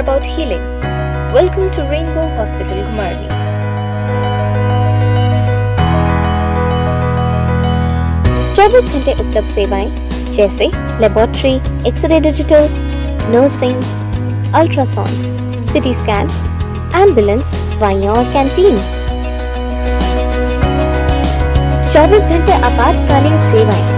about healing. Welcome to Rainbow Hospital, Gumarni. 24 घंटे उपलब्ध सेवाएं जैसे laboratory, X ray digital, nursing, ultrasound, CT scan, ambulance, वाइया और कैंटीन। 24 घंटे आपातकालीन सेवाएं,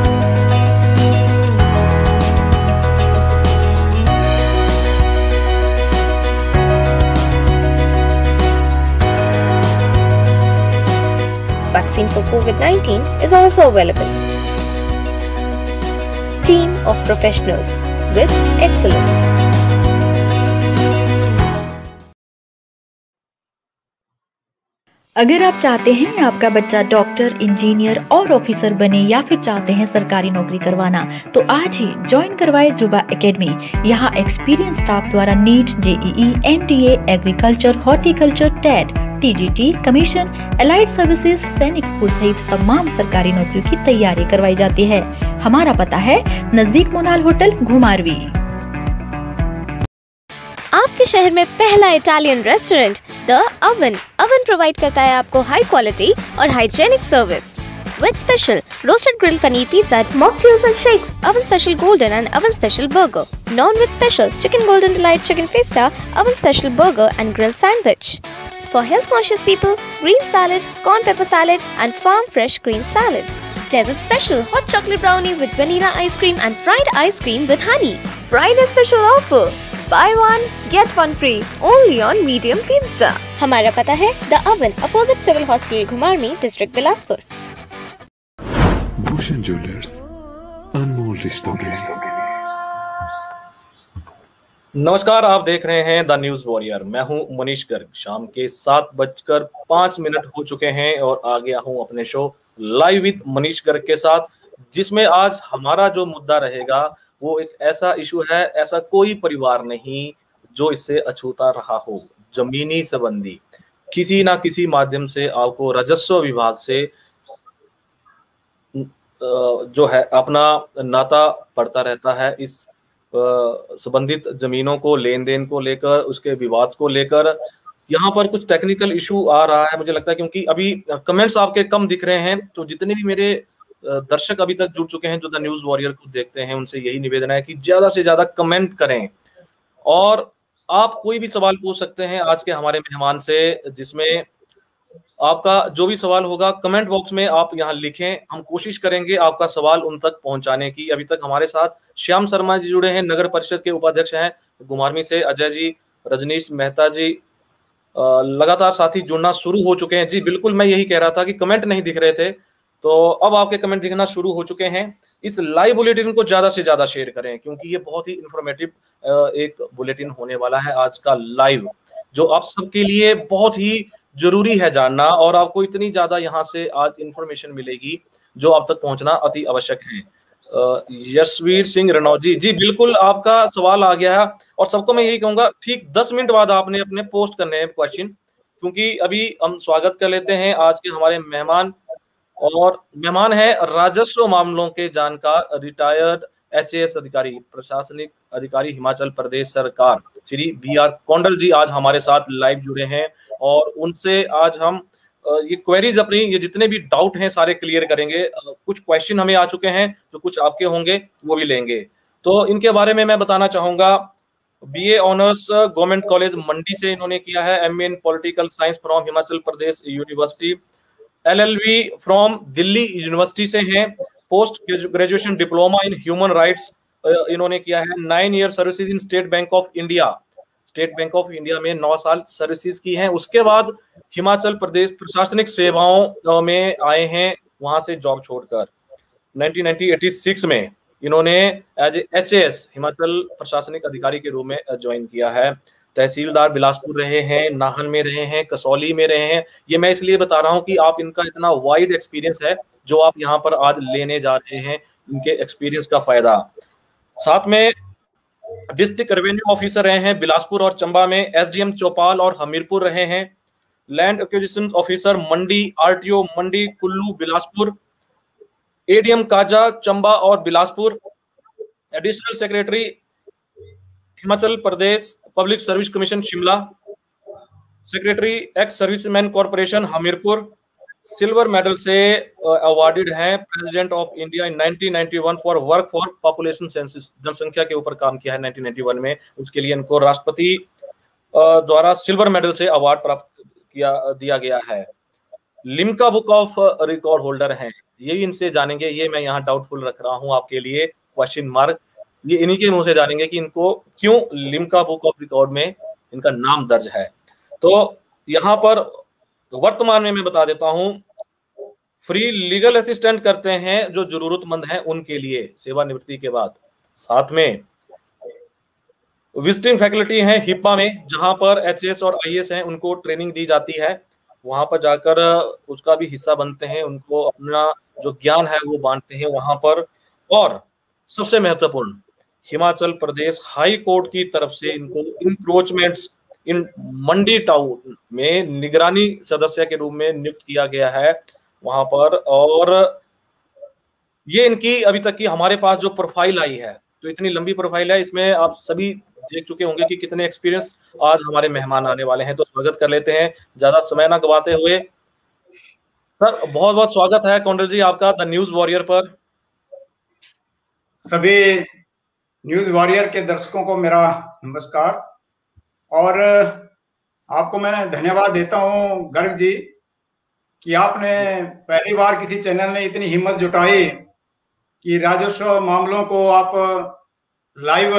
vaccine for COVID-19 is also available. Team of professionals with excellence. अगर आप चाहते हैं आपका बच्चा डॉक्टर, इंजीनियर और ऑफिसर बने या फिर चाहते हैं सरकारी नौकरी करवाना, तो आज ही ज्वाइन करवाए जुबा एकेडमी। यहाँ एक्सपीरियंस स्टाफ द्वारा NEET, JEE, NDA, agriculture, horticulture, TET, TGT, commission, allied services, सैनिक स्कूल सहित तमाम सरकारी नौकरियों की तैयारी करवाई जाती है। हमारा पता है नजदीक मोनाल होटल, घुमारवी। आपके शहर में पहला Italian restaurant the Oven provide करता है आपको हाई क्वालिटी और hygienic service. With special roasted grilled paneer pizza, mocktails and shakes, oven special golden and oven special burger. Non-veg special chicken golden delight chicken fiesta, oven special burger and grilled sandwich. For health conscious people, green salad, corn pepper salad and farm fresh green salad. Desert special hot chocolate brownie with vanilla ice cream and fried ice cream with honey. Friday special offer, buy one get one free only on medium pizza. हमारा पता है the oven, opposite civil hospital, घुमारवी, district Bilaspur. Bhushan jewellers, अनमोल रिश्तों के लिए। नमस्कार, आप देख रहे हैं द न्यूज वॉरियर। मैं हूं मनीष गर्ग। शाम के 7:05 हो चुके हैं और आ गया हूं अपने show live with Manish Garg के साथ, जिसमें आज हमारा जो मुद्दा रहेगा वो एक ऐसा इशू है, ऐसा कोई परिवार नहीं जो इससे अछूता रहा हो। जमीनी संबंधी किसी ना किसी माध्यम से आपको राजस्व विभाग से जो है अपना नाता पड़ता रहता है। इस संबंधित जमीनों को, लेन देन को लेकर, उसके विवाद को लेकर यहाँ पर कुछ टेक्निकल इशू आ रहा है मुझे लगता है, क्योंकि अभी कमेंट्स आपके कम दिख रहे हैं। तो जितने भी मेरे दर्शक अभी तक जुड़ चुके हैं जो द न्यूज वॉरियर को देखते हैं, उनसे यही निवेदन है कि ज्यादा से ज्यादा कमेंट करें और आप कोई भी सवाल पूछ सकते हैं आज के हमारे मेहमान से, जिसमें आपका जो भी सवाल होगा कमेंट बॉक्स में आप यहाँ लिखें। हम कोशिश करेंगे आपका सवाल उन तक पहुंचाने की। अभी तक हमारे साथ श्याम शर्मा जी जुड़े हैं, नगर परिषद के उपाध्यक्ष हैं घुमारवी से, अजय जी, रजनीश मेहता जी, लगातार साथी जुड़ना शुरू हो चुके हैं। जी बिल्कुल, मैं यही कह रहा था कि कमेंट नहीं दिख रहे थे, तो अब आपके कमेंट दिखना शुरू हो चुके हैं। इस लाइव बुलेटिन को ज्यादा से ज्यादा शेयर करें, क्योंकि ये बहुत ही इंफॉर्मेटिव एक बुलेटिन होने वाला है आज का लाइव, जो आप सबके लिए बहुत ही जरूरी है जानना। और आपको इतनी ज्यादा यहाँ से आज इंफॉर्मेशन मिलेगी जो आप तक पहुंचना अति आवश्यक है। यशवीर सिंह रनौजी जी, बिल्कुल आपका सवाल आ गया है और सबको मैं यही कहूंगा ठीक 10 मिनट बाद आपने अपने पोस्ट करने हैं क्वेश्चन, क्योंकि अभी हम स्वागत कर लेते हैं आज के हमारे मेहमान। और मेहमान है राजस्व मामलों के जानकार, रिटायर्ड एचएएस अधिकारी, प्रशासनिक अधिकारी, हिमाचल प्रदेश सरकार, श्री बीआर कौंडल जी आज हमारे साथ लाइव जुड़े हैं और उनसे आज हम ये क्वेरीज अपनी, ये जितने भी डाउट हैं सारे क्लियर करेंगे। कुछ क्वेश्चन हमें आ चुके हैं, जो कुछ आपके होंगे वो भी लेंगे। तो इनके बारे में मैं बताना चाहूंगा। बीए ऑनर्स गवर्नमेंट कॉलेज मंडी से इन्होंने किया है, MA in political science from Himachal Pradesh university, LLB from Delhi university से हैं, post graduation diploma in human rights इन्होंने किया है, 9 year services in state bank of India, state bank of India में 9 साल सर्विसेज की हैं। उसके बाद हिमाचल प्रदेश प्रशासनिक सेवाओं में आए हैं, वहां से जॉब छोड़कर 1986 में इन्होंने एज एचएएस हिमाचल प्रशासनिक अधिकारी के रूप में ज्वाइन किया है। तहसीलदार बिलासपुर रहे हैं, नाहन में रहे हैं, कसौली में रहे हैं। ये मैं इसलिए बता रहा हूं कि आप इनका इतना वाइड एक्सपीरियंस है जो आप यहाँ पर आज लेने जा रहे हैं, इनके एक्सपीरियंस का फायदा। साथ में डिस्ट्रिक्ट रेवेन्यू ऑफिसर रहे हैं बिलासपुर और चंबा में, एसडीएम चौपाल और हमीरपुर रहे हैं, land acquisition officer Mandi, RTO Mandi, Kullu, Bilaspur, ADM Kaza, Chamba और Bilaspur, additional secretary Himachal Pradesh public service commission Shimla, secretary ex serviceman corporation Hamirpur, silver medal से अवार्डेड हैं president of India in 1991 for work for population census, जनसंख्या के ऊपर काम किया है 1991 में, उसके लिए इनको राष्ट्रपति द्वारा सिल्वर मेडल से अवार्ड प्राप्त दिया गया है। Limca book of record holder हैं, ये इनसे जानेंगे, ये मैं यहाँ डाउटफुल रख रहा हूँ आपके लिए, क्वेश्चन मार्क, ये इन्हीं के मुंह से जानेंगे कि इनको क्यों लिम्का बुक ऑफ रिकॉर्ड में इनका नाम दर्ज है। तो यहाँ पर वर्तमान में मैं बता देता हूँ, फ्री लीगल असिस्टेंट करते हैं जो जरूरतमंद हैं उनके लिए सेवानिवृत्ति के बाद। साथ में विजिटिंग फैकल्टी है हिप्पा में, जहां पर एचएस और आईएएस हैं उनको ट्रेनिंग दी जाती है, वहां पर जाकर उसका भी हिस्सा बनते हैं, उनको अपना जो ज्ञान है वो बांटते हैं वहां पर। और सबसे महत्वपूर्ण, हिमाचल प्रदेश हाई कोर्ट की तरफ से इनको इंक्रोचमेंट्स इन मंडी टाउन में निगरानी सदस्य के रूप में नियुक्त किया गया है वहां पर। और ये इनकी अभी तक की हमारे पास जो प्रोफाइल आई है, तो इतनी लंबी प्रोफाइल है, इसमें आप सभी देख चुके होंगे कि कितने एक्सपीरियंस आज हमारे मेहमान आने वाले हैं। तो स्वागत कर लेते हैं ज्यादा समय ना गवाते हुए। सर बहुत बहुत स्वागत है कौंडल जी आपका द न्यूज वॉरियर पर। सभी न्यूज वॉरियर के दर्शकों को मेरा नमस्कार, और आपको मैं धन्यवाद देता हूं गर्ग जी कि आपने पहली बार किसी चैनल ने इतनी हिम्मत जुटाई कि राजस्व मामलों को आप लाइव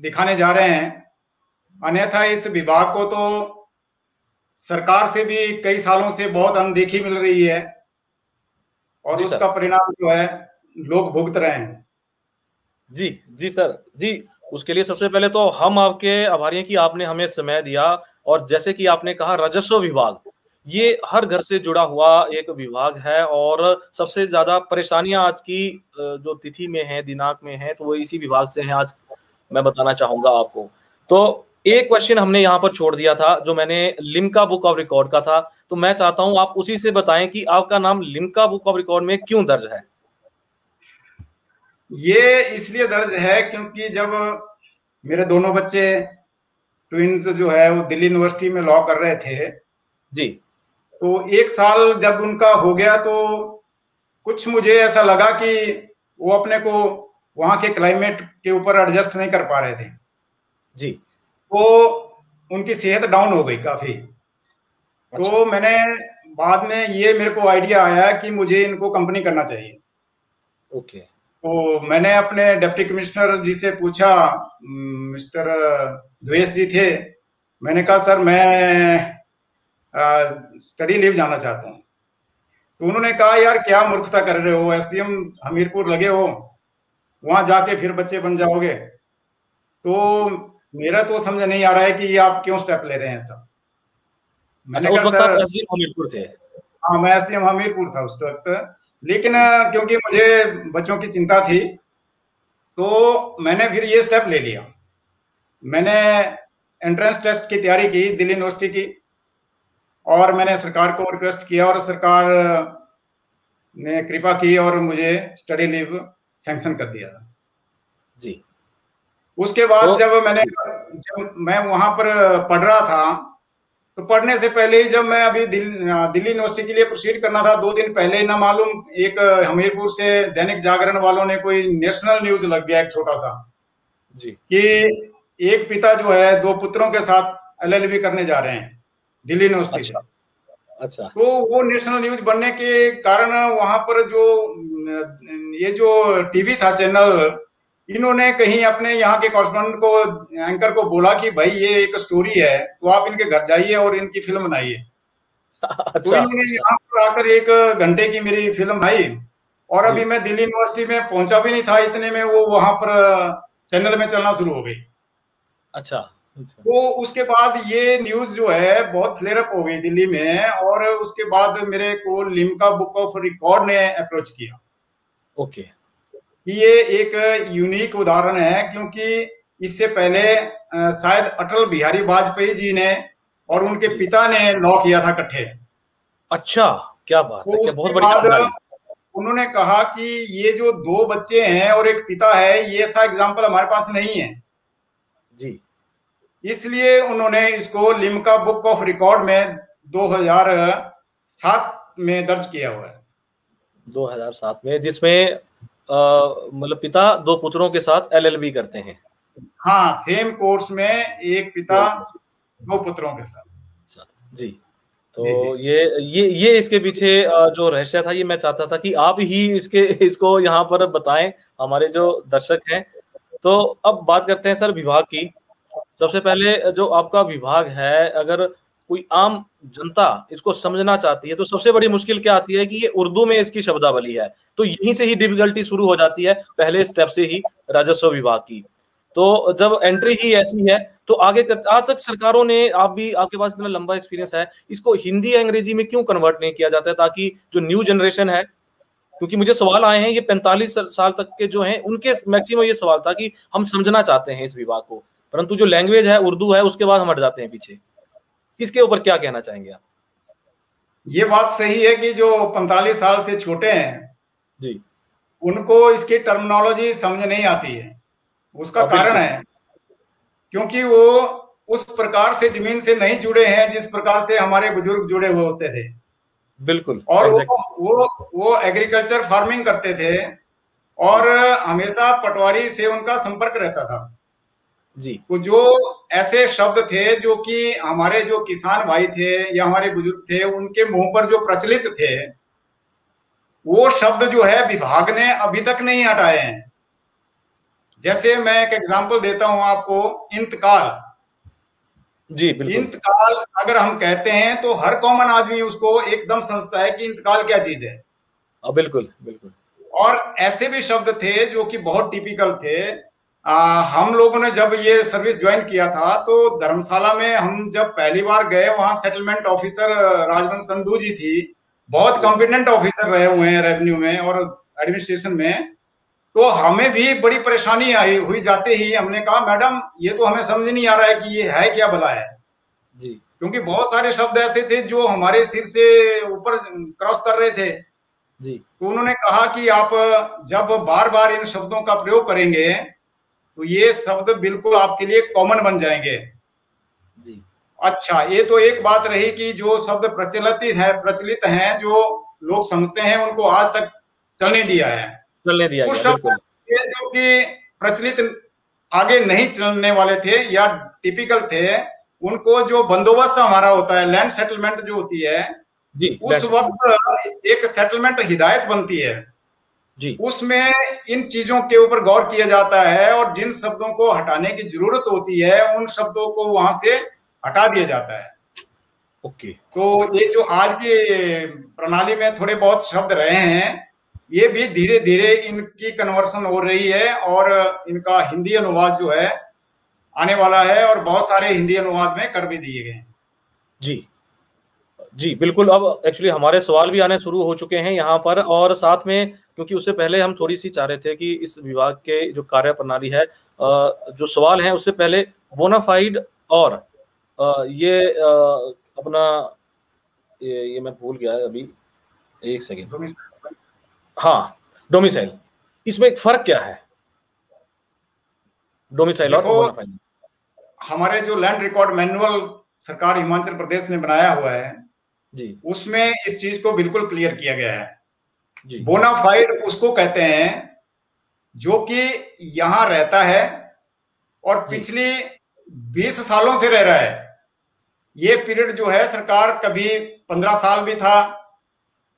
दिखाने जा रहे हैं। अन्यथा इस विभाग को तो सरकार से भी कई सालों से बहुत अनदेखी मिल रही है और उसका परिणाम जो है लोग भुगत रहे हैं। जी सर जी, उसके लिए सबसे पहले तो हम आपके आभारी हैं कि आपने हमें समय दिया। और जैसे कि आपने कहा, राजस्व विभाग ये हर घर से जुड़ा हुआ एक विभाग है और सबसे ज्यादा परेशानियां आज की जो तिथि में है, दिनांक में है, तो वो इसी विभाग से हैं। आज मैं बताना चाहूंगा आपको। तो एक क्वेश्चन हमने यहाँ पर छोड़ दिया था जो मैंने लिम्का बुक ऑफ रिकॉर्ड का था, तो मैं चाहता हूं आप उसी से बताएं कि आपका नाम लिम्का बुक ऑफ रिकॉर्ड में क्यों दर्ज है। ये इसलिए दर्ज है क्योंकि जब मेरे दोनों बच्चे ट्विंस जो है वो दिल्ली यूनिवर्सिटी में लॉ कर रहे थे जी, तो एक साल जब उनका हो गया तो कुछ मुझे ऐसा लगा कि वो अपने को वहां के क्लाइमेट के ऊपर एडजस्ट नहीं कर पा रहे थे जी, तो उनकी सेहत डाउन हो गई काफी। अच्छा। तो मैंने बाद में ये मेरे को आइडिया आया कि मुझे इनको कंपनी करना चाहिए। ओके। तो मैंने अपने डिप्टी कमिश्नर जी से पूछा, मिस्टर द्वेष जी थे, मैंने कहा सर मैं स्टडी लीव जाना चाहता हूँ। तो उन्होंने कहा यार क्या मूर्खता कर रहे हो, एसडीएम हमीरपुर लगे हो, वहां जाके फिर बच्चे बन जाओगे। तो मेरा तो समझ नहीं आ रहा है कि आप क्यों स्टेप ले रहे हैं सब। अच्छा, उस वक्त आप एसडीएम हमीरपुर थे? हाँ, मैं एसडीएम हमीरपुर था उस वक्त, लेकिन क्योंकि मुझे बच्चों की चिंता थी तो मैंने फिर ये स्टेप ले लिया। मैंने एंट्रेंस टेस्ट की तैयारी की दिल्ली यूनिवर्सिटी की, और मैंने सरकार को रिक्वेस्ट किया और सरकार ने कृपा की और मुझे स्टडी लीव सैंक्शन कर दिया था जी। उसके बाद तो जब मैं वहां पर पढ़ रहा था, तो पढ़ने से पहले ही जब मैं अभी दिल्ली यूनिवर्सिटी के लिए प्रोसीड करना था, 2 दिन पहले ही ना मालूम एक हमीरपुर से दैनिक जागरण वालों ने कोई नेशनल न्यूज लग गया एक छोटा सा जी, कि एक पिता जो है 2 पुत्रों के साथ एलएलबी करने जा रहे हैं दिल्ली यूनिवर्सिटी से। अच्छा। तो वो नेशनल न्यूज बनने के कारण वहां पर जो टीवी था चैनल, इन्होंने कहीं अपने यहाँ के कॉरेस्पॉन्डेंट को, एंकर को बोला कि भाई ये एक स्टोरी है तो आप इनके घर जाइए और इनकी फिल्म बनाइए। अच्छा, तो इन्होंने यहाँ पर आकर 1 घंटे की मेरी फिल्म बनाई, और अभी मैं दिल्ली यूनिवर्सिटी में पहुंचा भी नहीं था, इतने में वो वहां पर चैनल में चलना शुरू हो गई। अच्छा। तो उसके बाद ये न्यूज जो है बहुत फ्लेयर अप हो गई दिल्ली में, और उसके बाद मेरे को लिम्का बुक ऑफ रिकॉर्ड ने अप्रोच किया। ओके। ये एक यूनिक उदाहरण है क्योंकि इससे पहले शायद अटल बिहारी वाजपेयी जी ने और उनके पिता ने लॉ किया था इकट्ठे। अच्छा, क्या बात है, क्या बहुत बड़ी जानकारी। उन्होंने कहा कि ये जो 2 बच्चे हैं और एक पिता है, ये ऐसा एग्जाम्पल हमारे पास नहीं है जी। इसलिए उन्होंने इसको लिम्का बुक ऑफ रिकॉर्ड में 2007 में दर्ज किया हुआ है। 2007 में, जिसमें मतलब पिता 2 पुत्रों के साथ LLB करते हैं। हाँ, सेम कोर्स में एक पिता 2 पुत्रों के साथ। जी। तो जी, जी। ये इसके पीछे जो रहस्य था, ये मैं चाहता था कि आप ही इसको यहाँ पर बताएं, हमारे जो दर्शक हैं। तो अब बात करते हैं सर विभाग की। सबसे पहले जो आपका विभाग है, अगर कोई आम जनता इसको समझना चाहती है तो सबसे बड़ी मुश्किल क्या आती है कि ये उर्दू में इसकी शब्दावली है, तो यहीं से ही डिफिकल्टी शुरू हो जाती है, पहले स्टेप से ही राजस्व विभाग की। तो जब एंट्री ही ऐसी है तो आगे आज तक सरकारों ने, आपके पास इतना लंबा एक्सपीरियंस है, इसको हिंदी या अंग्रेजी में क्यों कन्वर्ट नहीं किया जाता है, ताकि जो न्यू जनरेशन है, क्योंकि मुझे सवाल आए हैं ये 45 साल तक के जो हैं उनके मैक्सिमम ये सवाल था कि हम समझना चाहते हैं इस विभाग को, परंतु जो लैंग्वेज है उर्दू है, उसके बाद हम हट जाते हैं पीछे। इसके ऊपर क्या कहना चाहेंगे आप? ये बात सही है कि जो 45 साल से छोटे हैं जी, उनको इसकी टर्मिनोलॉजी समझ नहीं आती है। उसका कारण है क्योंकि वो उस प्रकार से जमीन से नहीं जुड़े हैं जिस प्रकार से हमारे बुजुर्ग जुड़े हुए होते थे। बिल्कुल। और वो एग्रीकल्चर फार्मिंग करते थे और हमेशा पटवारी से उनका संपर्क रहता था। जी। तो जो ऐसे शब्द थे जो कि हमारे जो किसान भाई थे या हमारे बुजुर्ग थे उनके मुंह पर जो प्रचलित थे, वो शब्द जो है विभाग ने अभी तक नहीं हटाए हैं। जैसे मैं एक एग्जांपल देता हूं आपको, इंतकाल। जी, बिल्कुल। इंतकाल अगर हम कहते हैं तो हर कॉमन आदमी उसको एकदम समझता है कि इंतकाल क्या चीज है। बिल्कुल, बिल्कुल। और ऐसे भी शब्द थे जो कि बहुत टिपिकल थे। हम लोगों ने जब ये सर्विस ज्वाइन किया था तो धर्मशाला में हम जब पहली बार गए, वहां सेटलमेंट ऑफिसर राजवंश संधू जी थी, बहुत कॉम्पिटेंट ऑफिसर रहे हुए हैं रेवेन्यू में और एडमिनिस्ट्रेशन में। तो हमें भी बड़ी परेशानी आई हुई, जाते ही हमने कहा मैडम ये तो हमें समझ नहीं आ रहा है कि ये है क्या भला है जी। क्योंकि बहुत सारे शब्द ऐसे थे जो हमारे सिर से ऊपर क्रॉस कर रहे थे। जी। तो उन्होंने कहा कि आप जब बार बार इन शब्दों का प्रयोग करेंगे तो ये शब्द बिल्कुल आपके लिए कॉमन बन जाएंगे। जी। अच्छा, ये तो एक बात रही कि जो शब्द प्रचलित हैं जो लोग समझते हैं उनको आज तक चलने दिया है। चलने दिया कुछ गया, शब्द बिल्कुल। ये जो कि प्रचलित आगे नहीं चलने वाले थे या टिपिकल थे, उनको जो बंदोबस्त हमारा होता है, लैंड सेटलमेंट जो होती है जी, उस वक्त एक सेटलमेंट हिदायत बनती है जी। उसमें इन चीजों के ऊपर गौर किया जाता है और जिन शब्दों को हटाने की जरूरत होती है उन शब्दों को वहां से हटा दिया जाता है। ओके। तो ये जो आज की प्रणाली में थोड़े बहुत शब्द रहे हैं, ये भी धीरे धीरे इनकी कन्वर्सन हो रही है और इनका हिंदी अनुवाद जो है आने वाला है और बहुत सारे हिंदी अनुवाद में कर भी दिए गए हैं। जी, जी, बिल्कुल। अब एक्चुअली हमारे सवाल भी आने शुरू हो चुके हैं यहाँ पर, और साथ में क्योंकि उससे पहले हम थोड़ी सी चाह रहे थे कि इस विभाग के जो कार्य प्रणाली है, जो सवाल है उससे पहले बोनाफाइड और ये अपना ये मैं भूल गया अभी, एक सेकेंड। हाँ, डोमिसाइल, इसमें एक फर्क क्या है, डोमिसाइल और बोनाफाइड? हमारे जो लैंड रिकॉर्ड मैनुअल सरकार हिमाचल प्रदेश ने बनाया हुआ है जी, उसमें इस चीज को बिल्कुल क्लियर किया गया है। जी। बोनाफाइड उसको कहते हैं जो कि यहां रहता है और पिछली 20 सालों से रह रहा है। ये पीरियड जो है सरकार कभी 15 साल भी था,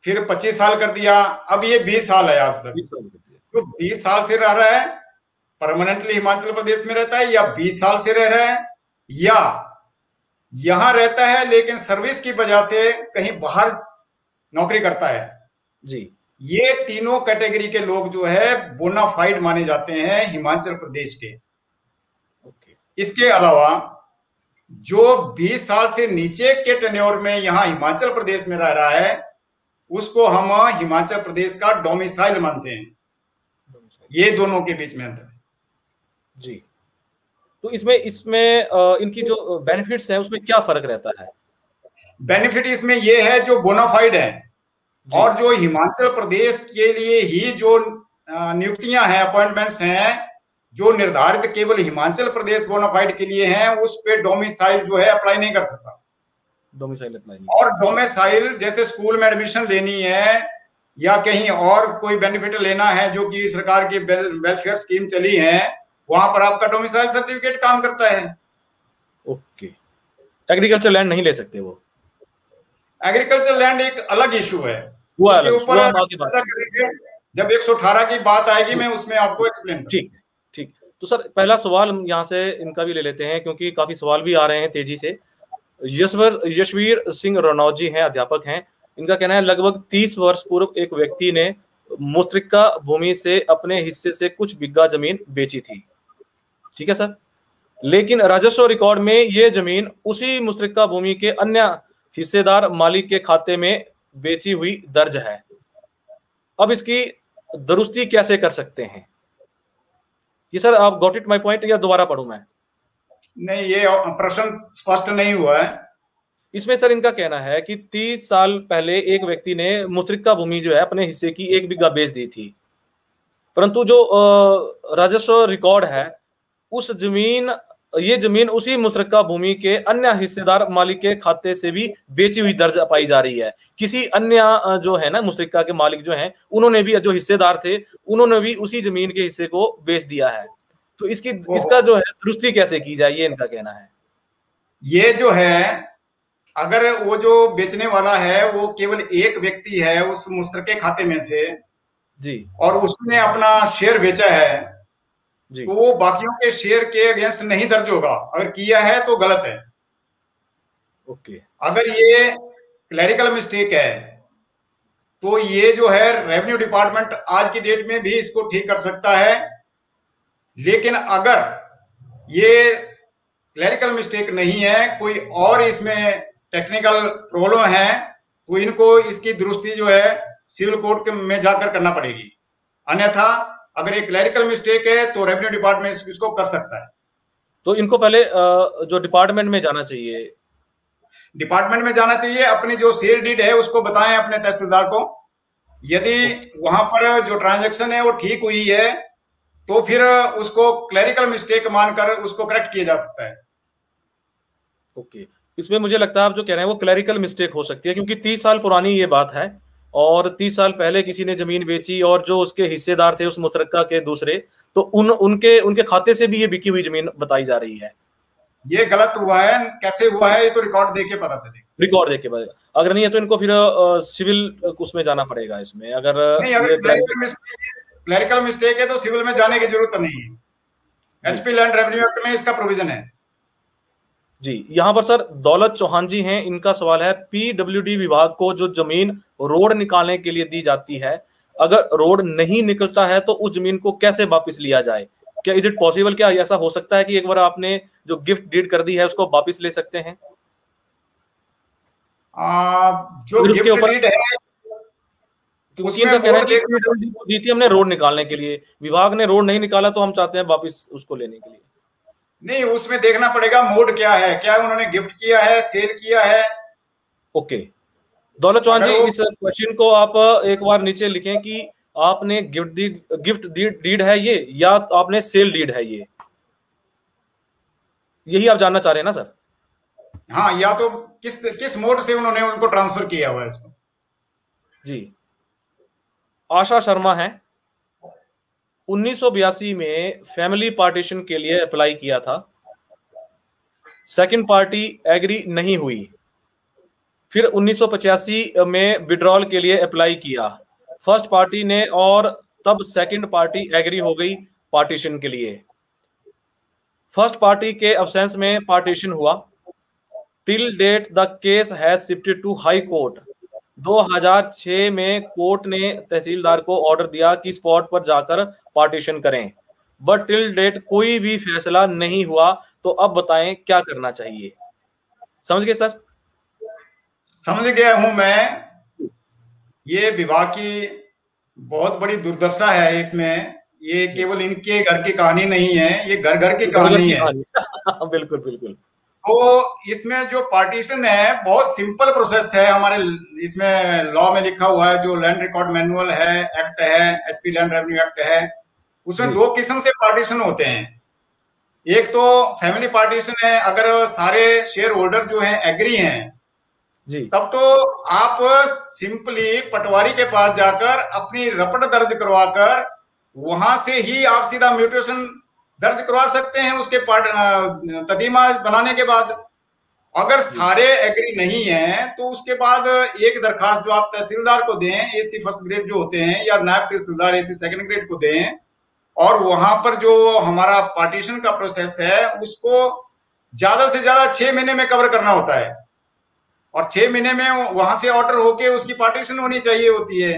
फिर 25 साल कर दिया, अब ये 20 साल है आज तक। जो 20 साल से रह रहा है परमानेंटली हिमाचल प्रदेश में रहता है, या 20 साल से रह रहा है, या यहां रहता है लेकिन सर्विस की वजह से कहीं बाहर नौकरी करता है जी, ये तीनों कैटेगरी के लोग जो है बोनाफाइड माने जाते हैं हिमाचल प्रदेश के। इसके अलावा जो 20 साल से नीचे के टेन्योर में यहां हिमाचल प्रदेश में रह रहा है उसको हम हिमाचल प्रदेश का डोमिसाइल मानते हैं। ये दोनों के बीच में अंतर है। जी। तो इसमें इनकी जो बेनिफिट्स हैं उसमें क्या फर्क रहता है? बेनिफिट इसमें ये है जो बोनाफाइड है और जो हिमाचल प्रदेश के लिए ही जो नियुक्तियां हैं, अपॉइंटमेंट्स हैं, जो निर्धारित केवल हिमाचल प्रदेश बोनाफाइड के लिए हैं, उस पे डोमिसाइल जो है अप्लाई नहीं कर सकता। डोमिसाइल अप्लाई नहीं। और डोमिसाइल जैसे स्कूल में एडमिशन लेनी है या कहीं और कोई बेनिफिट लेना है जो कि सरकार की वेलफेयर स्कीम चली है, वहां पर आपका डोमिसाइल सर्टिफिकेट काम करता है। ओके, एग्रीकल्चर लैंड नहीं ले सकते वो। एग्रीकल्चर लैंड एक अलग इशू है, वो उसके अलग, ऊपर वो हम आगे बात करेंगे जब 118 की बात आएगी, मैं उसमें आपको एक्सप्लेन करूंगा। ठीक ठीक। तो सर पहला सवाल हम यहाँ से इनका भी ले लेते हैं, क्योंकि काफी सवाल भी आ रहे हैं तेजी से। यशवीर सिंह रनौत जी हैं, अध्यापक हैं। इनका कहना है लगभग 30 वर्ष पूर्व एक व्यक्ति ने मुस्त्रिका भूमि से अपने हिस्से से कुछ बिग्गा जमीन बेची थी, ठीक है सर, लेकिन राजस्व रिकॉर्ड में ये जमीन उसी मुस्त्रिका भूमि के अन्य हिस्सेदार मालिक के खाते में बेची हुई दर्ज है। अब इसकी दुरुस्ती कैसे कर सकते हैं? ये सर आप गॉट इट माय पॉइंट, या दोबारा पढ़ूं मैं? नहीं, ये प्रश्न स्पष्ट नहीं हुआ है। इसमें सर इनका कहना है कि 30 साल पहले एक व्यक्ति ने मुस्त्रिका भूमि जो है अपने हिस्से की 1 बिग्गा बेच दी थी, परंतु जो राजस्व रिकॉर्ड है उस ये जमीन उसी मुस्त्रिका भूमि के अन्य हिस्सेदार मालिक के खाते से भी बेची हुई दर्ज पाई जा रही है। किसी अन्य जो है ना मुस्त्रिका के मालिक जो हैं, उन्होंने भी, जो हिस्सेदार थे, उन्होंने भी उसी जमीन के हिस्से को बेच दिया है। तो इसका जो है दुरुस्ती कैसे की जाए, ये इनका कहना है। ये जो है, अगर वो जो बेचने वाला है वो केवल एक व्यक्ति है उस मुश्तरके खाते में से जी, और और उसने अपना शेयर बेचा है जी, तो वो बाकियों के शेयर के अगेंस्ट नहीं दर्ज होगा। अगर किया है तो गलत है। ओके। अगर ये क्लैरिकल मिस्टेक है तो ये जो है रेवेन्यू डिपार्टमेंट आज की डेट में भी इसको ठीक कर सकता है। लेकिन अगर ये क्लैरिकल मिस्टेक नहीं है, कोई और इसमें टेक्निकल प्रॉब्लम है, तो इनको इसकी दुरुस्ती जो है सिविल कोर्ट में जाकर करना पड़ेगी। अन्यथा अगर ये क्लैरिकल मिस्टेक है तो रेवेन्यू डिपार्टमेंट इसको कर सकता है। तो इनको पहले जो डिपार्टमेंट में जाना चाहिए, डिपार्टमेंट में जाना चाहिए, अपनी जो सेल डीड है उसको बताएं अपने तहसीलदार को। यदि वहां पर जो ट्रांजैक्शन है वो ठीक हुई है तो फिर उसको क्लैरिकल मिस्टेक मानकर उसको करेक्ट किया जा सकता है। ओके। इसमें मुझे लगता है आप जो कह रहे हैं वो क्लैरिकल मिस्टेक हो सकती है, क्योंकि 30 साल पुरानी ये बात है और 30 साल पहले किसी ने जमीन बेची और जो उसके हिस्सेदार थे उस मुश्तरका के दूसरे, तो उनके खाते से भी ये बिकी हुई जमीन बताई जा रही है। ये गलत हुआ है। कैसे हुआ है ये तो रिकॉर्ड देख के पता चलेगा। रिकॉर्ड देख के पता, अगर नहीं है तो इनको फिर सिविल उसमें जाना पड़ेगा। इसमें अगर नहीं, अगर क्लैरिकल मिस्टेक है तो सिविल में जाने की जरूरत नहीं है। एचपी लैंड रेवेन्यू एक्ट में इसका प्रोविजन है। जी, यहाँ पर सर दौलत चौहान जी हैं, इनका सवाल है पीडब्ल्यूडी विभाग को जो जमीन रोड निकालने के लिए दी जाती है, अगर रोड नहीं निकलता है तो उस जमीन को कैसे वापस लिया जाए? क्या इज इट पॉसिबल, क्या ऐसा हो सकता है कि एक बार आपने जो गिफ्ट डीड कर दी है उसको वापस ले सकते हैं? जो गिफ्ट डीड है क्योंकि इनका कहना है कि पीडब्ल्यूडी को दी थी हमने रोड निकालने के लिए, विभाग ने रोड नहीं निकाला तो हम चाहते हैं वापस उसको लेने के लिए। नहीं, उसमें देखना पड़ेगा मोड क्या है, क्या उन्होंने गिफ्ट किया है, सेल किया है। ओके, दौलत चौहान जी इस क्वेश्चन को आप एक बार नीचे लिखें कि आपने गिफ्ट डीड है ये या आपने सेल डीड है ये, यही आप जानना चाह रहे हैं ना सर? हाँ, या तो किस मोड से उन्होंने उनको ट्रांसफर किया हुआ है इसको। जी, आशा शर्मा है, 1982 में फैमिली पार्टीशन के लिए अप्लाई किया था, सेकंड पार्टी एग्री नहीं हुई, फिर 1985 में विड्रॉल के लिए अप्लाई किया फर्स्ट पार्टी ने और तब सेकंड पार्टी एग्री हो गई पार्टीशन के लिए। फर्स्ट पार्टी के अब्सेंस में पार्टीशन हुआ। Till date the case has shifted to high court. 2006 में कोर्ट ने तहसीलदार को ऑर्डर दिया कि स्पॉट पर जाकर पार्टीशन करें, बट टिल डेट कोई भी फैसला नहीं हुआ। तो अब बताएं क्या करना चाहिए? समझ गए सर? समझ गया हूं मैं। ये विभाग की बहुत बड़ी दुर्दशा है इसमें। ये केवल इनके घर की कहानी नहीं है, ये घर घर की कहानी है। बिल्कुल बिल्कुल। तो इसमें जो पार्टीशन है बहुत सिंपल प्रोसेस है। हमारे इसमें लॉ में लिखा हुआ है, जो लैंड रिकॉर्ड मैनुअल है, एक्ट है, एचपी लैंड रेवेन्यू एक्ट है, उसमें दो किस्म से पार्टीशन होते हैं। एक तो फैमिली पार्टीशन है, अगर सारे शेयर होल्डर जो हैं एग्री हैं जी, तब तो आप सिंपली पटवारी के पास जाकर अपनी रपट दर्ज करवाकर वहां से ही आप सीधा म्यूटेशन दर्ज करवा सकते हैं उसके तदीमा बनाने के बाद। अगर सारे एग्री नहीं है तो उसके बाद एक दरखास्त जो आप तहसीलदार को दें, एसी फर्स्ट ग्रेड जो होते हैं, या नायब तहसीलदार एसी सेकंड ग्रेड को दें, और वहां पर जो हमारा पार्टीशन का प्रोसेस है उसको ज्यादा से ज्यादा 6 महीने में कवर करना होता है, और 6 महीने में वहां से ऑर्डर होके उसकी पार्टीशन होनी चाहिए होती है।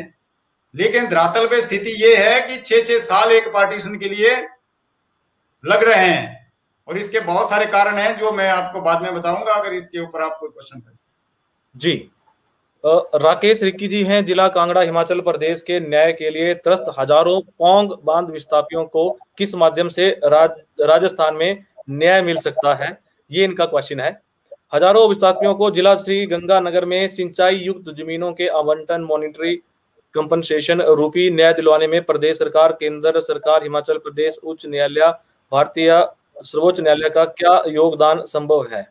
लेकिन धरातल पे स्थिति ये है कि 6-6 साल एक पार्टीशन के लिए लग रहे हैं, और इसके बहुत सारे कारण हैं जो मैं आपको बाद में बताऊंगा अगर इसके ऊपर आप कोई क्वेश्चन करें। जी। राकेश रिक्की जी हैं, जिला कांगड़ा, हिमाचल प्रदेश के न्याय के लिए त्रस्त हजारों पौंग बांध विस्थापियों को किस माध्यम से राजस्थान में न्याय मिल सकता है, ये इनका क्वेश्चन है। हजारों विस्थापियों को जिला श्री गंगानगर में सिंचाई युक्त जमीनों के आवंटन, मॉनिटरी कंपनसेशन रूपी न्याय दिलवाने में प्रदेश सरकार, केंद्र सरकार, हिमाचल प्रदेश उच्च न्यायालय, भारतीय सर्वोच्च न्यायालय का क्या योगदान संभव है?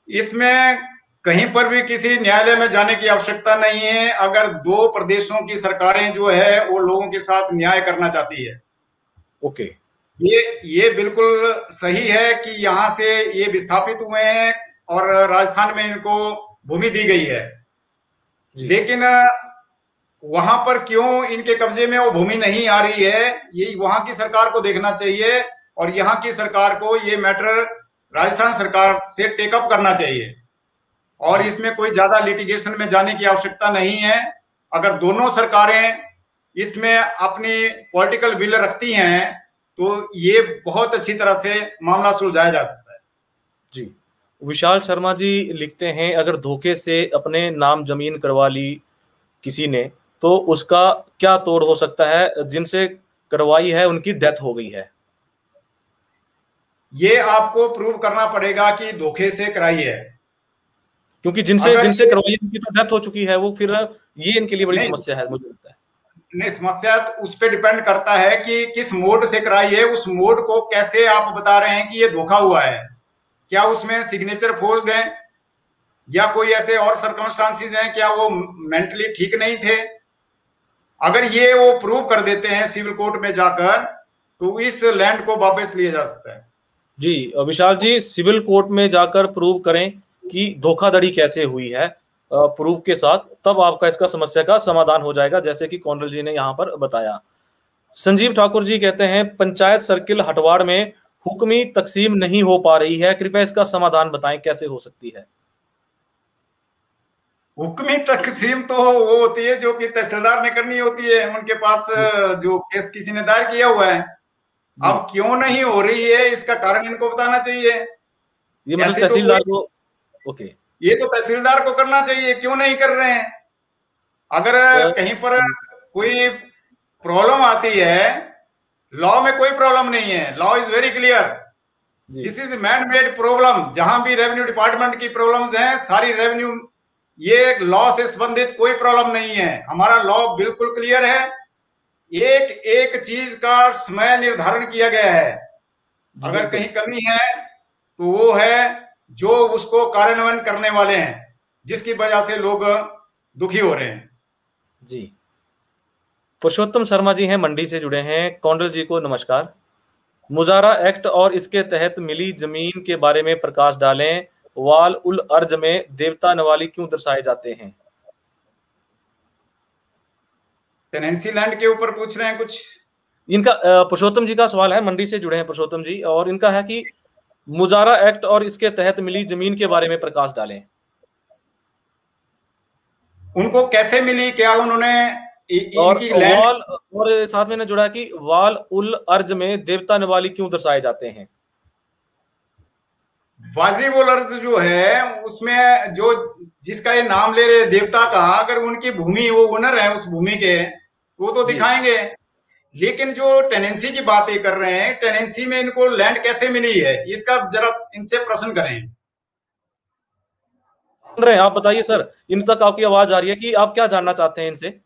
इसमें कहीं पर भी किसी न्यायालय में जाने की आवश्यकता नहीं है, अगर दो प्रदेशों की सरकारें जो है वो लोगों के साथ न्याय करना चाहती है। ओके, ये बिल्कुल सही है कि यहाँ से ये विस्थापित हुए हैं और राजस्थान में इनको भूमि दी गई है, लेकिन वहां पर क्यों इनके कब्जे में वो भूमि नहीं आ रही है, ये वहां की सरकार को देखना चाहिए, और यहाँ की सरकार को ये मैटर राजस्थान सरकार से टेकअप करना चाहिए, और इसमें कोई ज्यादा लिटिगेशन में जाने की आवश्यकता नहीं है। अगर दोनों सरकारें इसमें अपनी पॉलिटिकल विल रखती हैं तो ये बहुत अच्छी तरह से मामला सुलझाया जा सकता है। जी। विशाल शर्मा जी लिखते हैं, अगर धोखे से अपने नाम जमीन करवा ली किसी ने तो उसका क्या तोड़ हो सकता है, जिनसे करवाई है उनकी डेथ हो गई है? ये आपको प्रूव करना पड़ेगा कि धोखे से कराई है, क्योंकि जिनसे करवाई है उनकी तो डेथ हो चुकी है, वो फिर ये इनके लिए बड़ी समस्या है मुझे लगता है। नहीं, समस्या तो उस पर डिपेंड करता है कि किस मोड से कराई है, उस मोड को कैसे आप बता रहे हैं कि ये धोखा हुआ है। क्या उसमें सिग्नेचर फोर्स्ड है, या कोई ऐसे और सर्कमस्टांसेस हैं, क्या वो मेंटली ठीक नहीं थे? अगर ये वो प्रूव कर देते हैं सिविल कोर्ट में जाकर तो इस लैंड को वापस लिया जा सकता है। जी विशाल जी, सिविल कोर्ट में जाकर प्रूव करें कि धोखाधड़ी कैसे हुई है प्रूफ के साथ, तब आपका इसका समस्या का समाधान हो जाएगा, जैसे कि कौंडल जी ने यहाँ पर बताया। संजीव ठाकुर जी कहते हैं, पंचायत सर्किल हटवाड़ में हुक्मी तकसीम नहीं हो पा रही है, कृपया इसका समाधान बताएं, कैसे हो सकती है? हुक्मी तकसीम तो वो होती है जो कि तहसीलदार ने करनी होती है, उनके पास जो केस किसी ने दायर किया हुआ है। अब क्यों नहीं हो रही है इसका कारण इनको बताना चाहिए। ये मतलब तहसीलदार को, ओके, ये तो तहसीलदार को करना चाहिए, क्यों नहीं कर रहे हैं? अगर कहीं पर कोई प्रॉब्लम आती है, लॉ में कोई प्रॉब्लम नहीं है, law is very clear, this is man made problem. जहां भी रेवेन्यू डिपार्टमेंट की प्रॉब्लम्स हैं, सारी रेवेन्यू, ये लॉ से संबंधित कोई प्रॉब्लम नहीं है, हमारा लॉ बिल्कुल क्लियर है। एक एक चीज का समय निर्धारण किया गया है, अगर कहीं कमी है तो वो है जो उसको कार्यान्वयन करने वाले हैं, जिसकी वजह से लोग दुखी हो रहे हैं। जी। पुरुषोत्तम शर्मा जी हैं, मंडी से जुड़े हैं। कौंडल जी को नमस्कार। मुजारा एक्ट और इसके तहत मिली जमीन के बारे में प्रकाश डालें, वाल उल अर्ज में देवता नवाली क्यों दर्शाए जाते हैं? टेनेंसी लैंड के ऊपर पूछ रहे हैं कुछ। इनका पुरुषोत्तम जी का सवाल है, मंडी से जुड़े हैं पुरुषोत्तम जी, और इनका है कि मुजारा एक्ट और इसके तहत मिली जमीन के बारे में प्रकाश डालें। उनको कैसे मिली, क्या उन्होंने इनकी वाल, और साथ में जुड़ा कि वाल उल अर्ज में देवता नवाली क्यों दर्शाए जाते हैं? वाजिब उल अर्ज जो है उसमें जो जिसका ये नाम ले रहे देवता का, अगर उनकी भूमि, वो ओनर है उस भूमि के, वो तो दिखाएंगे। लेकिन जो टेनेंसी की बात ये कर रहे हैं, टेनेंसी में इनको लैंड कैसे मिली है, इसका जरा इनसे प्रश्न करें। सुन रहे हैं आप, बताइए सर, इन तक आपकी आवाज आ रही है कि आप क्या जानना चाहते हैं इनसे?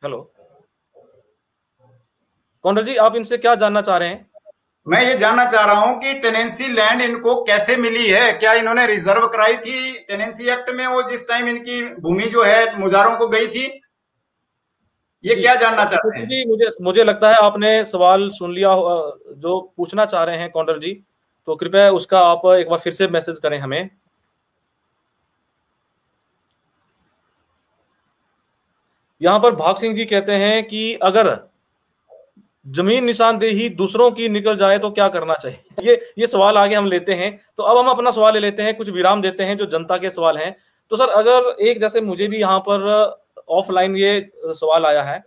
हेलो कौंडल जी, आप इनसे क्या जानना चाह रहे हैं? मैं ये जानना चाह रहा हूं कि टेनेंसी लैंड इनको कैसे मिली है, क्या इन्होंने रिजर्व कराई थी टेनेंसी एक्ट में, वो जिस टाइम इनकी भूमि जो है मुजारों को गई थी, ये जी क्या जानना चाहते हैं? जी, मुझे मुझे लगता है आपने सवाल सुन लिया जो पूछना चाह रहे हैं कौंडल जी, तो कृपया उसका आप एक बार फिर से मैसेज करें हमें। यहाँ पर भाग सिंह जी कहते हैं कि अगर जमीन निशानदेही दूसरों की निकल जाए तो क्या करना चाहिए। ये सवाल आगे हम लेते हैं, तो अब हम अपना सवाल ले लेते हैं, कुछ विराम देते हैं जो जनता के सवाल हैं। तो सर, अगर एक जैसे मुझे भी यहाँ पर ऑफलाइन ये सवाल आया है,